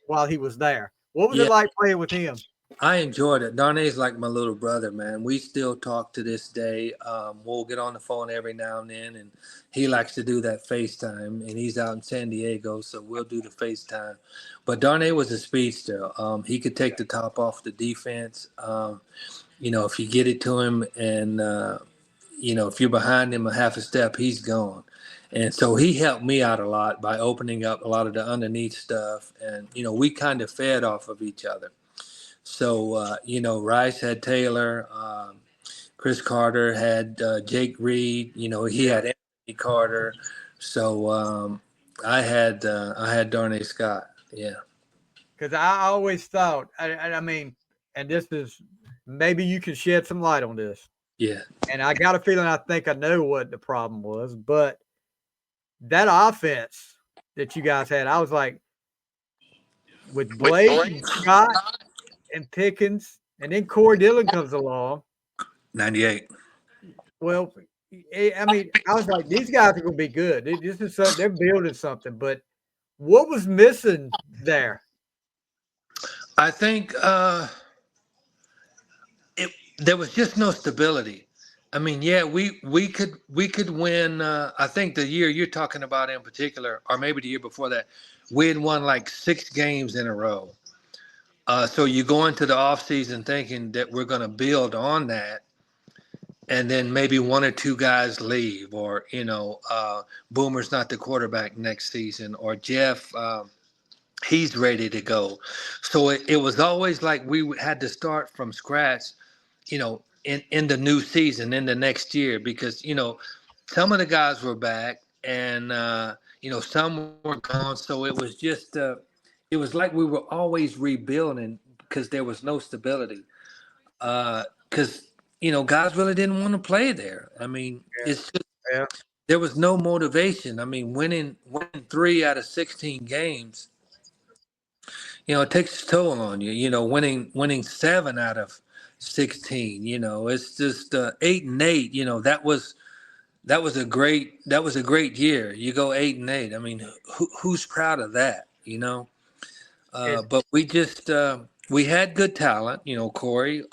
while he was there. What was it like playing with him? I enjoyed it. Darnay's like my little brother, man. We still talk to this day. We'll get on the phone every now and then, and he likes to do that FaceTime, and he's out in San Diego, so we'll do the FaceTime. But Darnay was a speedster. He could take the top off the defense. If you get it to him, and if you're behind him a half a step, he's gone. And so he helped me out a lot by opening up a lot of the underneath stuff, and we kind of fed off of each other. So, Rice had Taylor, Chris Carter had Jake Reed, he had Anthony Carter. So I had Darnay Scott. Yeah. Because I always thought, I mean, and this is, maybe you can shed some light on this. Yeah. And I got a feeling I think I know what the problem was, but that offense that you guys had, I was like, with Blake and Scott and Pickens, and then Corey Dillon comes along. 98. Well, I mean, I was like, these guys are going to be good. They're building something. But what was missing there? I think there was just no stability. I mean, yeah, we could win. I think the year you're talking about in particular, or maybe the year before that, we had won like 6 games in a row. So you go into the offseason thinking that we're going to build on that, and then maybe 1 or 2 guys leave, or, Boomer's not the quarterback next season, or Jeff, he's ready to go. So it was always like we had to start from scratch, in the new season, in the next year, because, some of the guys were back, and some were gone. So it was just it was like we were always rebuilding because there was no stability. Because guys really didn't want to play there. I mean, it's just Yeah. there was no motivation. I mean, winning 3 out of 16 games, it takes its toll on you. Winning 7 out of 16. It's just 8-8. That was a great year. You go 8-8. I mean, who's proud of that? It, But we had good talent. Corey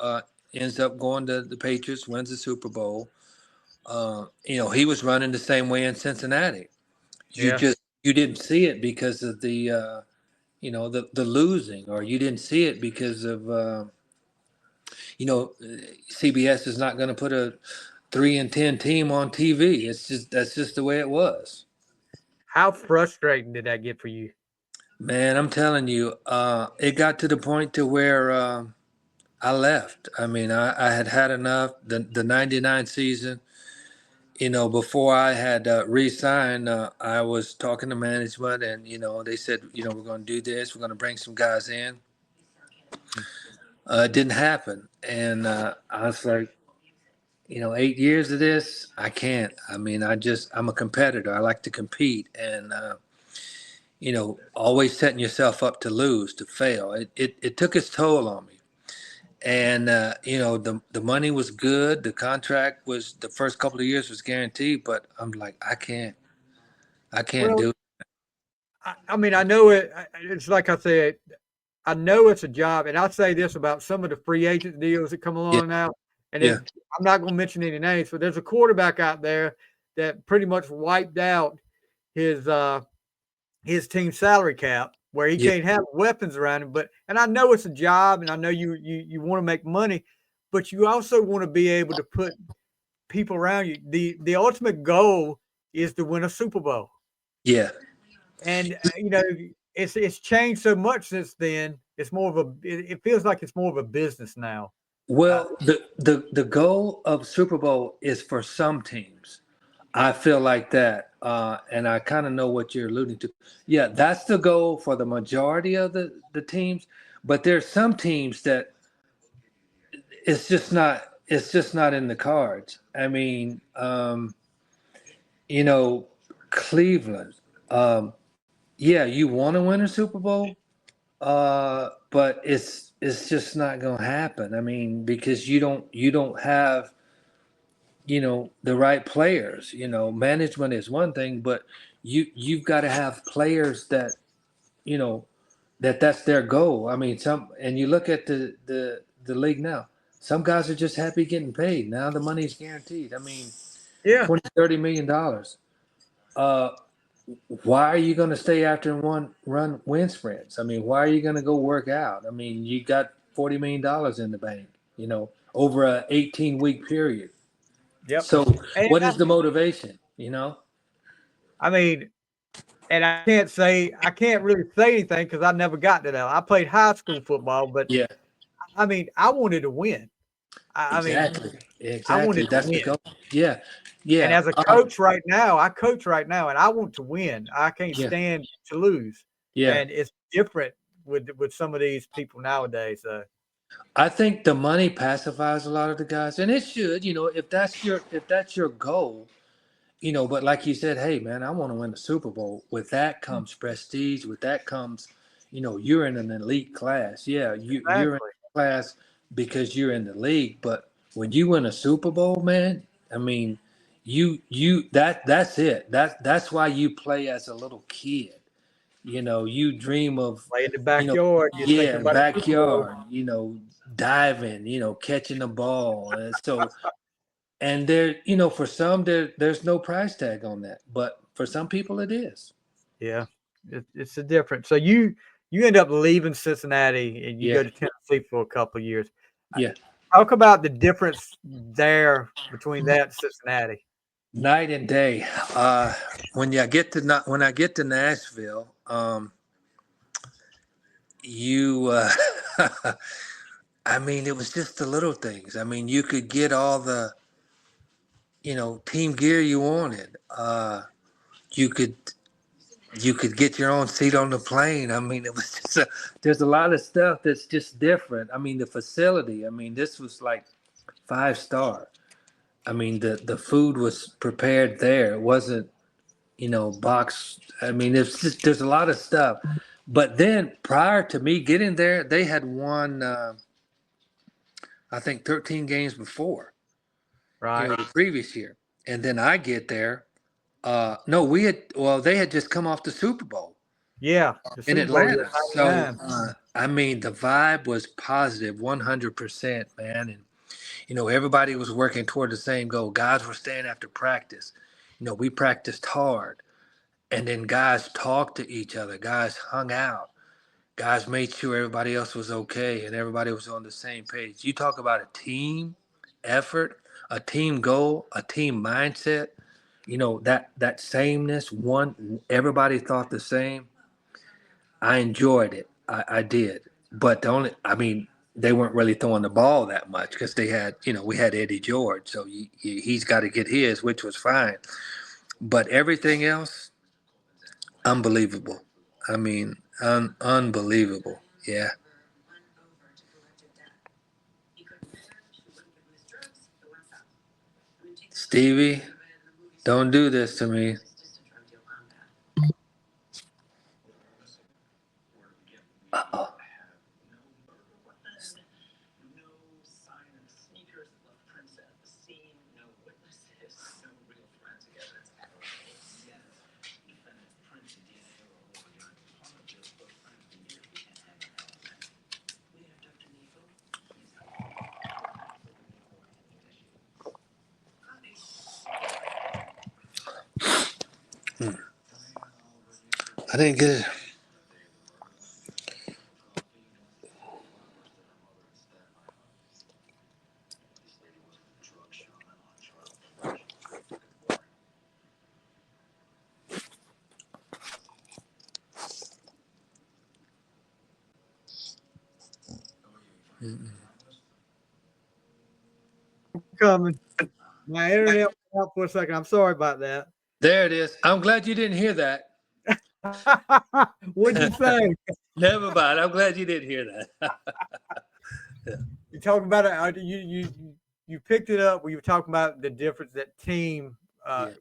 ends up going to the Patriots, wins the Super Bowl. He was running the same way in Cincinnati. yeah. You didn't see it because of the losing, or you didn't see it because of CBS is not going to put a 3-10 team on TV. That's just the way it was. How frustrating did that get for you? Man, I'm telling you, it got to the point to where I left. I mean, I had enough. The '99 season, before I had re-signed, I was talking to management, and they said, we're going to do this. We're going to bring some guys in. It didn't happen, and I was like, 8 years of this, I can't. I mean, I'm a competitor. I like to compete, and always setting yourself up to lose, to fail. It took its toll on me. And the money was good. The contract was the first couple of years was guaranteed, but I'm like, I can't Well, do it. I mean, I know it. It's like I said, I know it's a job, and I'll say this about some of the free agent deals that come Yeah, along now. And yeah, I'm not going to mention any names, but there's a quarterback out there that pretty much wiped out his team salary cap, where he yeah, can't have weapons around him. And I know it's a job, and I know you want to make money, but you also want to be able to put people around you. The ultimate goal is to win a Super Bowl. yeah. And it's changed so much since then. It's more of a it feels like it's more of a business now. Uh, Well, the goal of Super Bowl is for some teams. I feel like that, and I kind of know what you're alluding to. Yeah, that's the goal for the majority of the teams, but there's some teams that it's just not in the cards. I mean, you know, Cleveland. Um, yeah, you want to win a Super Bowl, but it's just not going to happen. I mean, because you don't have the right players. Management is one thing, but you've got to have players that you know that's their goal. I mean, and you look at the league now. Some guys are just happy getting paid. Now the money's guaranteed. I mean, yeah, 20-30 million dollars. Uh, why are you going to stay after and run wind sprints? I mean, why are you going to go work out? I mean, you got $40 million in the bank. Over a 18-week period. yep. So, And what is the motivation? I mean, and I can't really say anything because I never got to that. I played high school football, but Yeah, I mean, I wanted to win. I mean, exactly, I exactly. wanted to That's the win. goal. Yeah, And yeah, as a coach right now, I coach right now, and I want to win. I can't yeah, stand to lose. yeah. And it's different with some of these people nowadays. I think the money pacifies a lot of the guys, and it should. If that's your goal. But like you said, hey man, I want to win the Super Bowl. With that comes prestige. With that comes, you're in an elite class. Yeah, you're in Exactly. a class because you're in the league. But when you win a Super Bowl, man, I mean, that's it. That's why you play as a little kid. You dream of, Play in the you know, backyard, you're thinking yeah, about a Super Bowl. backyard, diving, catching the ball. And so and for some there's no price tag on that, but for some people it is. Yeah, it's a different. So you end up leaving Cincinnati and you Yeah, go to Tennessee for a couple of years. yeah. Talk about the difference there between that and Cincinnati. Night and day. When I get to Nashville, you I mean, it was just the little things. I mean, you could get all the team gear you wanted. you could get your own seat on the plane. I mean, it was just there's a lot of stuff that's just different. I mean, the facility. I mean, this was like 5-star. I mean, the food was prepared there. It wasn't, box. I mean, there's a lot of stuff. But then prior to me getting there, they had won, I think, 13 games before, Right. the previous year. And then I get there. No, they had just come off the Super Bowl Yeah. The in Super Bowl year, Atlanta. So, 99. I mean, the vibe was positive, 100%, man. And, everybody was working toward the same goal. Guys were staying after practice. We practiced hard. And then guys talked to each other. Guys hung out. Guys made sure everybody else was okay and everybody was on the same page. You talk about a team effort, a team goal, a team mindset. That sameness. Everybody thought the same. I enjoyed it. I did. But they weren't really throwing the ball that much because they had, we had Eddie George, so he's got to get his, which was fine. But everything else, unbelievable. I mean, unbelievable. Yeah. Stevie, don't do this to me. Uh-oh. I didn't get it. Coming. My internet went out for a second. I'm sorry about that. There it is. I'm glad you didn't hear that. What'd you say? Never mind. I'm glad you didn't hear that. You talking about it? You picked it up when you were talking about the difference that team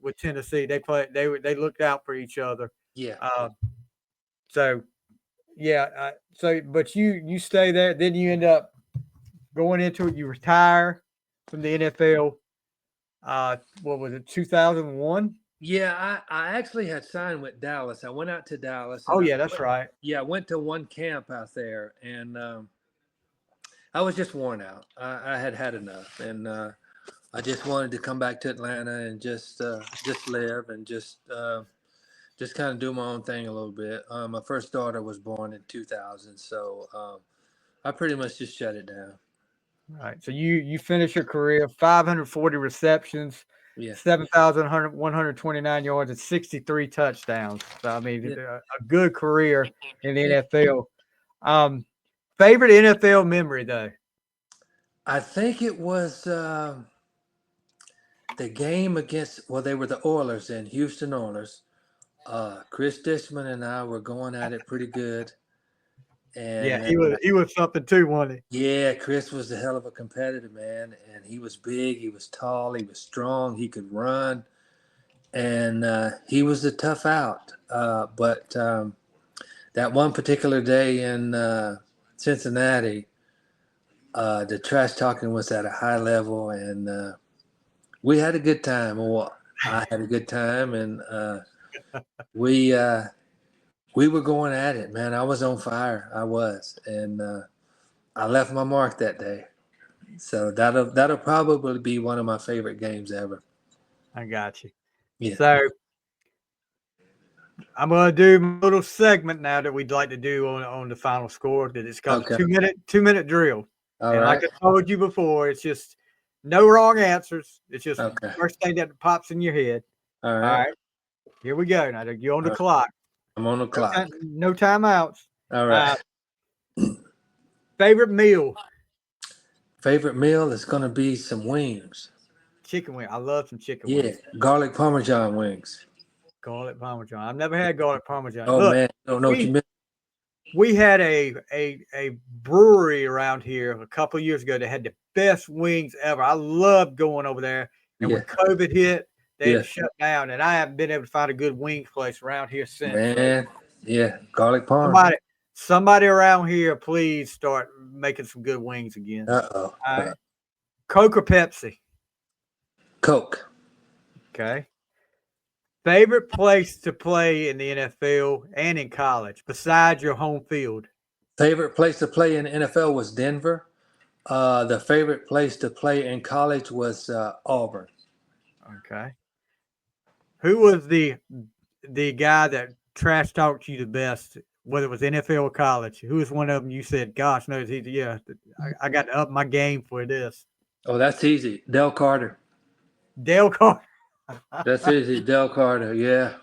with Tennessee. They looked out for each other. Yeah. So but you stay there. Then you end up going into it. You retire from the NFL. What was it? 2001. Yeah, I actually had signed with Dallas. I went out to Dallas. Oh yeah, that's right. Yeah, I went to one camp out there, and I was just worn out. I had enough, and I just wanted to come back to Atlanta and just live and just kind of do my own thing a little bit. My first daughter was born in 2000, so I pretty much just shut it down. All right. So you finished your career 540 receptions, 7,129 yards, and 63 touchdowns. So I mean, a good career in the NFL. Favorite NFL memory though? I think it was the game against. Well, they were the Oilers in Houston Oilers. Chris Dishman and I were going at it pretty good. And yeah, he was something too, wasn't he? Yeah, Chris was a hell of a competitor, man. And he was big, he was tall, he was strong, he could run. And he was a tough out. But that one particular day in Cincinnati, the trash talking was at a high level, and we had a good time. Well, I had a good time, and we were going at it, man. I was on fire. I was, and I left my mark that day. So that'll probably be one of my favorite games ever. I got you. Yeah. So I'm gonna do a little segment now that we'd like to do on the final score. That it's called a 2-minute drill. All and right. like I told you before, it's just no wrong answers. It's just the first thing that pops in your head. All right. Here we go. Now you're on the clock. I'm on the clock. No timeouts. All right. Favorite meal? Favorite meal is going to be some wings. Chicken wing. I love some chicken wings. Yeah, garlic Parmesan wings. Garlic Parmesan. I've never had garlic Parmesan. Oh, Look, man. I don't know what you meant. we had a brewery around here a couple of years ago that had the best wings ever. I loved going over there. And when COVID hit, they had to shut down. And I haven't been able to find a good wings place around here since. Man, yeah, garlic parm. Somebody around here, please start making some good wings again. Uh-oh. All right. Coke or Pepsi? Coke. Okay. Favorite place to play in the NFL and in college besides your home field? Favorite place to play in the NFL was Denver. The favorite place to play in college was Auburn. Okay. Who was the guy that trash talked you the best, whether it was NFL or college? Who was one of them you said, gosh, no, I got to up my game for this? Oh, that's easy. Dale Carter. Dale Carter. That's easy. Dale Carter, yeah.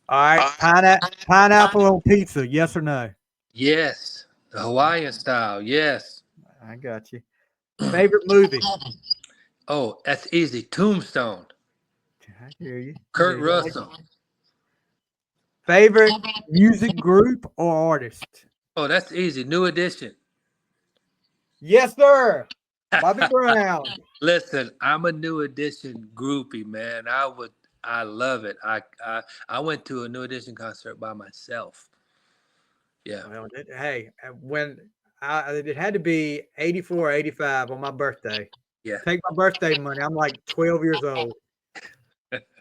All right. Pineapple on pizza, yes or no? Yes. The Hawaiian style, yes. I got you. Favorite movie? Oh, that's easy. Tombstone. I hear you. Kurt Russell. Favorite music group or artist? Oh, that's easy. New Edition. Yes, sir. Bobby Brown. Listen, I'm a New Edition groupie, man. I love it. I went to a New Edition concert by myself. Yeah. Well, hey, when it had to be 84 or 85 on my birthday. Yeah. Take my birthday money. I'm like 12 years old.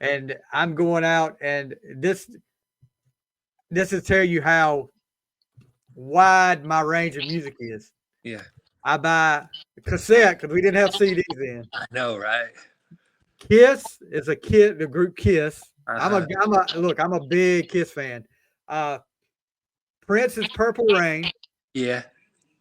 And I'm going out, and this will tell you how wide my range of music is. Yeah. I buy cassette because we didn't have CDs then. I know, right? Kiss is the group Kiss. Uh-huh. I'm a big Kiss fan. Prince's Purple Rain. Yeah.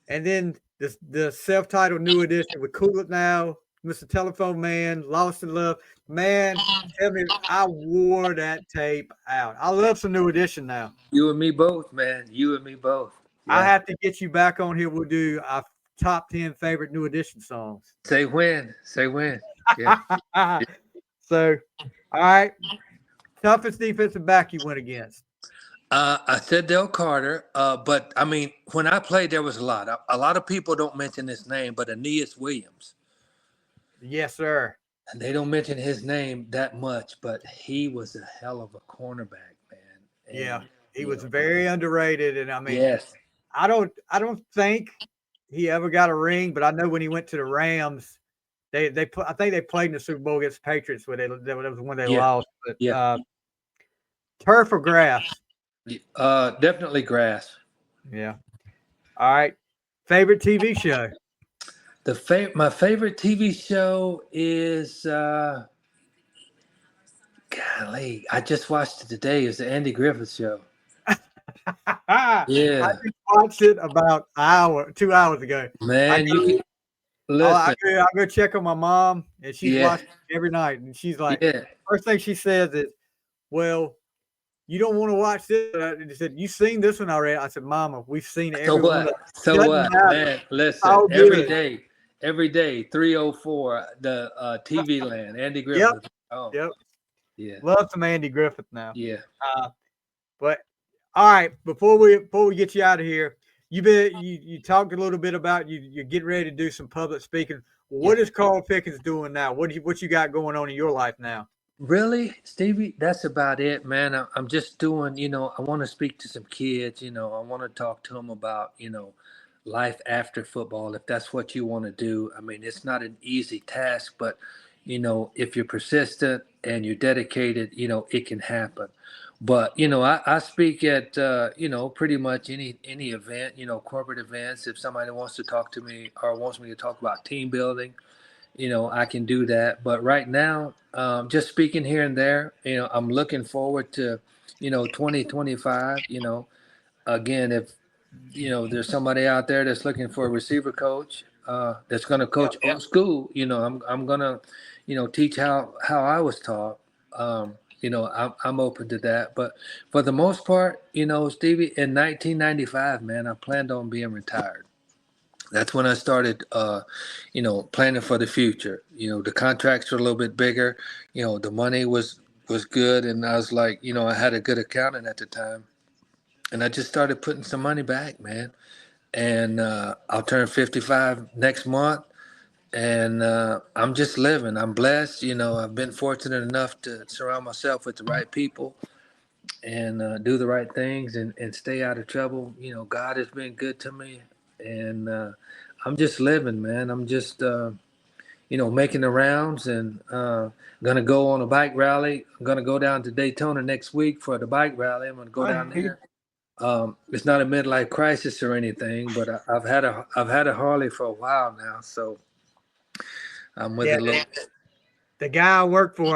And then the self-titled New Edition with Cool It Now, Mr. Telephone Man, Lost in Love. Man, tell me, I wore that tape out. I love some New Edition now. You and me both, man. You and me both. Yeah. I have to get you back on here. We'll do our top 10 favorite New Edition songs. Say when. Yeah. So, all right. Toughest defensive back you went against? I said Dale Carter, but I mean, when I played, there was a lot. A lot of people don't mention his name, but Aeneas Williams. Yes, sir. And they don't mention his name that much, but he was a hell of a cornerback, man. And, yeah, he was very underrated, and I mean, yes. I don't think he ever got a ring, but I know when he went to the Rams, I think they played in the Super Bowl against the Patriots where that was when they lost. But turf or grass? Definitely grass. Yeah. All right. Favorite TV show? My favorite TV show is golly, I just watched it today. It's the Andy Griffith Show. Yeah. I just watched it about 2 hours ago. Man, you can listen. I'll go check on my mom, and she's watching it every night, and she's like, first thing she says is, well, you don't want to watch this. She said, you seen this one already? I said, Mama, we've seen it. So what? Man, listen, every day, 3:04, the TV land, Andy Griffith. Yep. Oh. Yep. Yeah. Love some Andy Griffith now. Yeah. But all right, before we get you out of here, you talked a little bit about you're getting ready to do some public speaking. What is Carl Pickens doing now? What you got going on in your life now? Really, Stevie, that's about it, man. I'm just doing, I want to speak to some kids, I want to talk to them about, life after football, if that's what you want to do. I mean, it's not an easy task, but, if you're persistent and you're dedicated, it can happen. But, I speak at, pretty much any event, corporate events. If somebody wants to talk to me or wants me to talk about team building, I can do that. But right now, just speaking here and there, I'm looking forward to, 2025, again, if, there's somebody out there that's looking for a receiver coach that's going to coach old school, I'm going to, teach how I was taught. I'm open to that. But for the most part, Stevie, in 1995, man, I planned on being retired. That's when I started, planning for the future. The contracts were a little bit bigger. The money was was good, and I was like, I had a good accountant at the time, and I just started putting some money back, man. And I'll turn 55 next month, and I'm just living. I'm blessed. I've been fortunate enough to surround myself with the right people and do the right things and stay out of trouble. God has been good to me, and I'm just living, man. I'm just making the rounds, and gonna go on a bike rally. I'm gonna go down to Daytona next week for the bike rally. I'm gonna go down there. It's not a midlife crisis or anything, but I've had a Harley for a while now, so I'm with it a little. The guy I work for,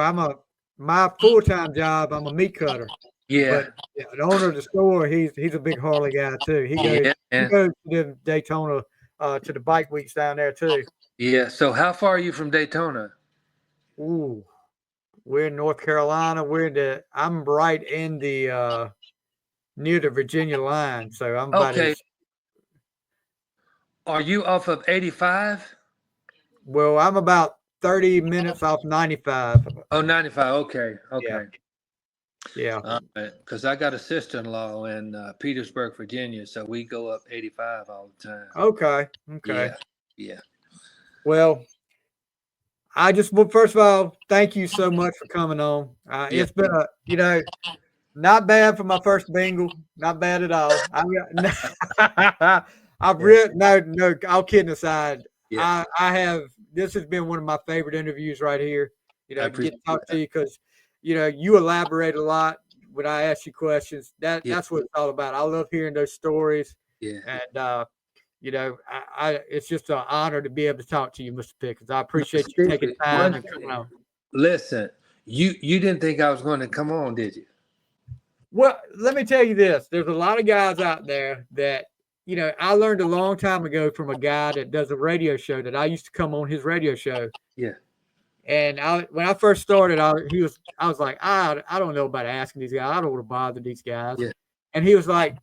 my full-time job, I'm a meat cutter. Yeah. But the owner of the store, he's a big Harley guy too. He Yeah, goes to Daytona to the bike weeks down there too. Yeah. So how far are you from Daytona? Ooh, we're in North Carolina. I'm right in the near the Virginia line. So I'm about Okay. Are you off of 85? Well, I'm about 30 minutes off 95. Oh, 95. Okay. Yeah. Because I got a sister-in-law in Petersburg, Virginia, so we go up 85 all the time. Okay. Yeah. Well, first of all, thank you so much for coming on. It's been not bad for my first Bengal. Not bad at all. No, all kidding aside. Yeah. This has been one of my favorite interviews right here, I to get to appreciate talk that. to you because, you elaborate a lot when I ask you questions. That's what it's all about. I love hearing those stories. Yeah. And, it's just an honor to be able to talk to you, Mr. Pickens. I appreciate you taking time and coming on. Listen, you didn't think I was going to come on, did you? Well, let me tell you this. There's a lot of guys out there that, I learned a long time ago from a guy that does a radio show that I used to come on his radio show. Yeah. And when I first started, I was like, I don't know about asking these guys. I don't want to bother these guys. Yeah. And he was like,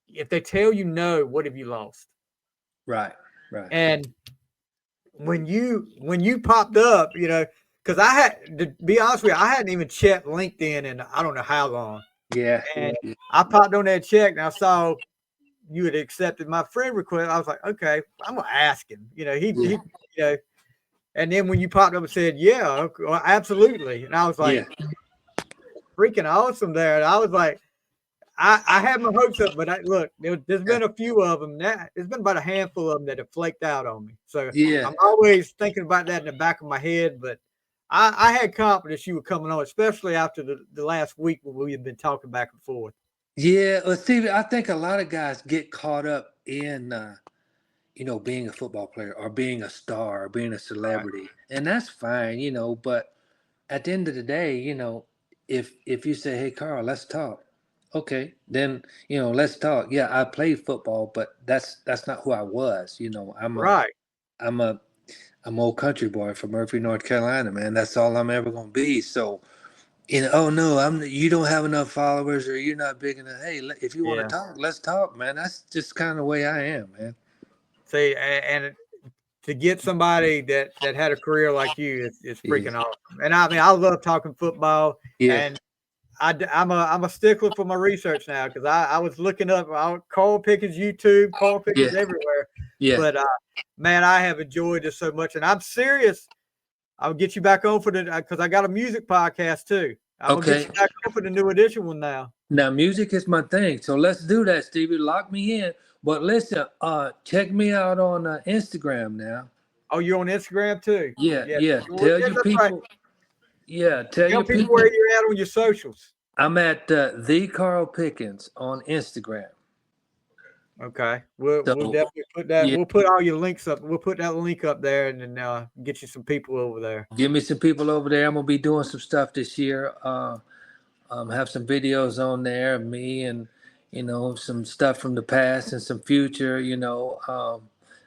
if they tell you no, what have you lost? Right. And when you popped up, because I had, to be honest with you, I hadn't even checked LinkedIn in I don't know how long. Yeah. And I popped on that check and I saw you had accepted my friend request. I was like, okay, I'm gonna ask him. He and then when you popped up and said, yeah, well, absolutely. And I was like, freaking awesome there. And I was like, I had my hopes up, but look, there's been a few of them. There's been about a handful of them that have flaked out on me. So I'm always thinking about that in the back of my head. But I had confidence you were coming on, especially after the last week when we had been talking back and forth. Yeah. Well, Steve, I think a lot of guys get caught up in, being a football player or being a star or being a celebrity. Right. And that's fine, but at the end of the day, if you say, hey, Carl, let's talk. Okay, then, let's talk. Yeah, I played football, but that's not who I was. I'm an old country boy from Murphy, North Carolina, man. That's all I'm ever going to be. So, oh no, you don't have enough followers or you're not big enough. Hey, if you want to talk, let's talk, man. That's just kind of the way I am, man. See, and to get somebody that had a career like you, it's freaking awesome. And I mean, I love talking football. Yeah. And I'm a stickler for my research now because I was looking up Carl Pickens YouTube, Carl Pickens everywhere. Yeah. But man, I have enjoyed this so much, and I'm serious. I'll get you back on because I got a music podcast too. I'm gonna get you back on for the new edition one now. Now, music is my thing, so let's do that, Stevie. Lock me in. But listen, check me out on Instagram now. Oh, you're on Instagram too? Yeah. Tell your people. Right. Yeah, tell your people where you're at on your socials. I'm at the Carl Pickens on Instagram. Okay, we'll definitely put that. Yeah. We'll put all your links up. We'll put that link up there, and then get you some people over there. Give me some people over there. I'm gonna be doing some stuff this year. Have some videos on there of me and some stuff from the past and some future.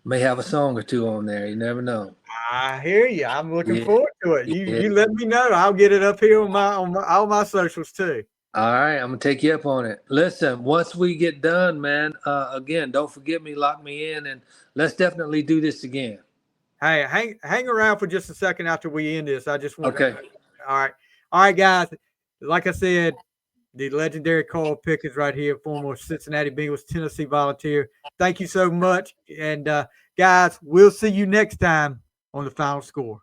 May have a song or two on there. You never know. I hear you. I'm looking forward to it. You let me know. I'll get it up here on all my socials too. All right, I'm gonna take you up on it. Listen, once we get done, man, again, don't forget me, lock me in, and let's definitely do this again. Hey, hang around for just a second after we end this. I just want Okay. All right. All right, guys. Like I said, the legendary Carl Pickens right here, former Cincinnati Bengals Tennessee Volunteer. Thank you so much. And guys, we'll see you next time on the final score.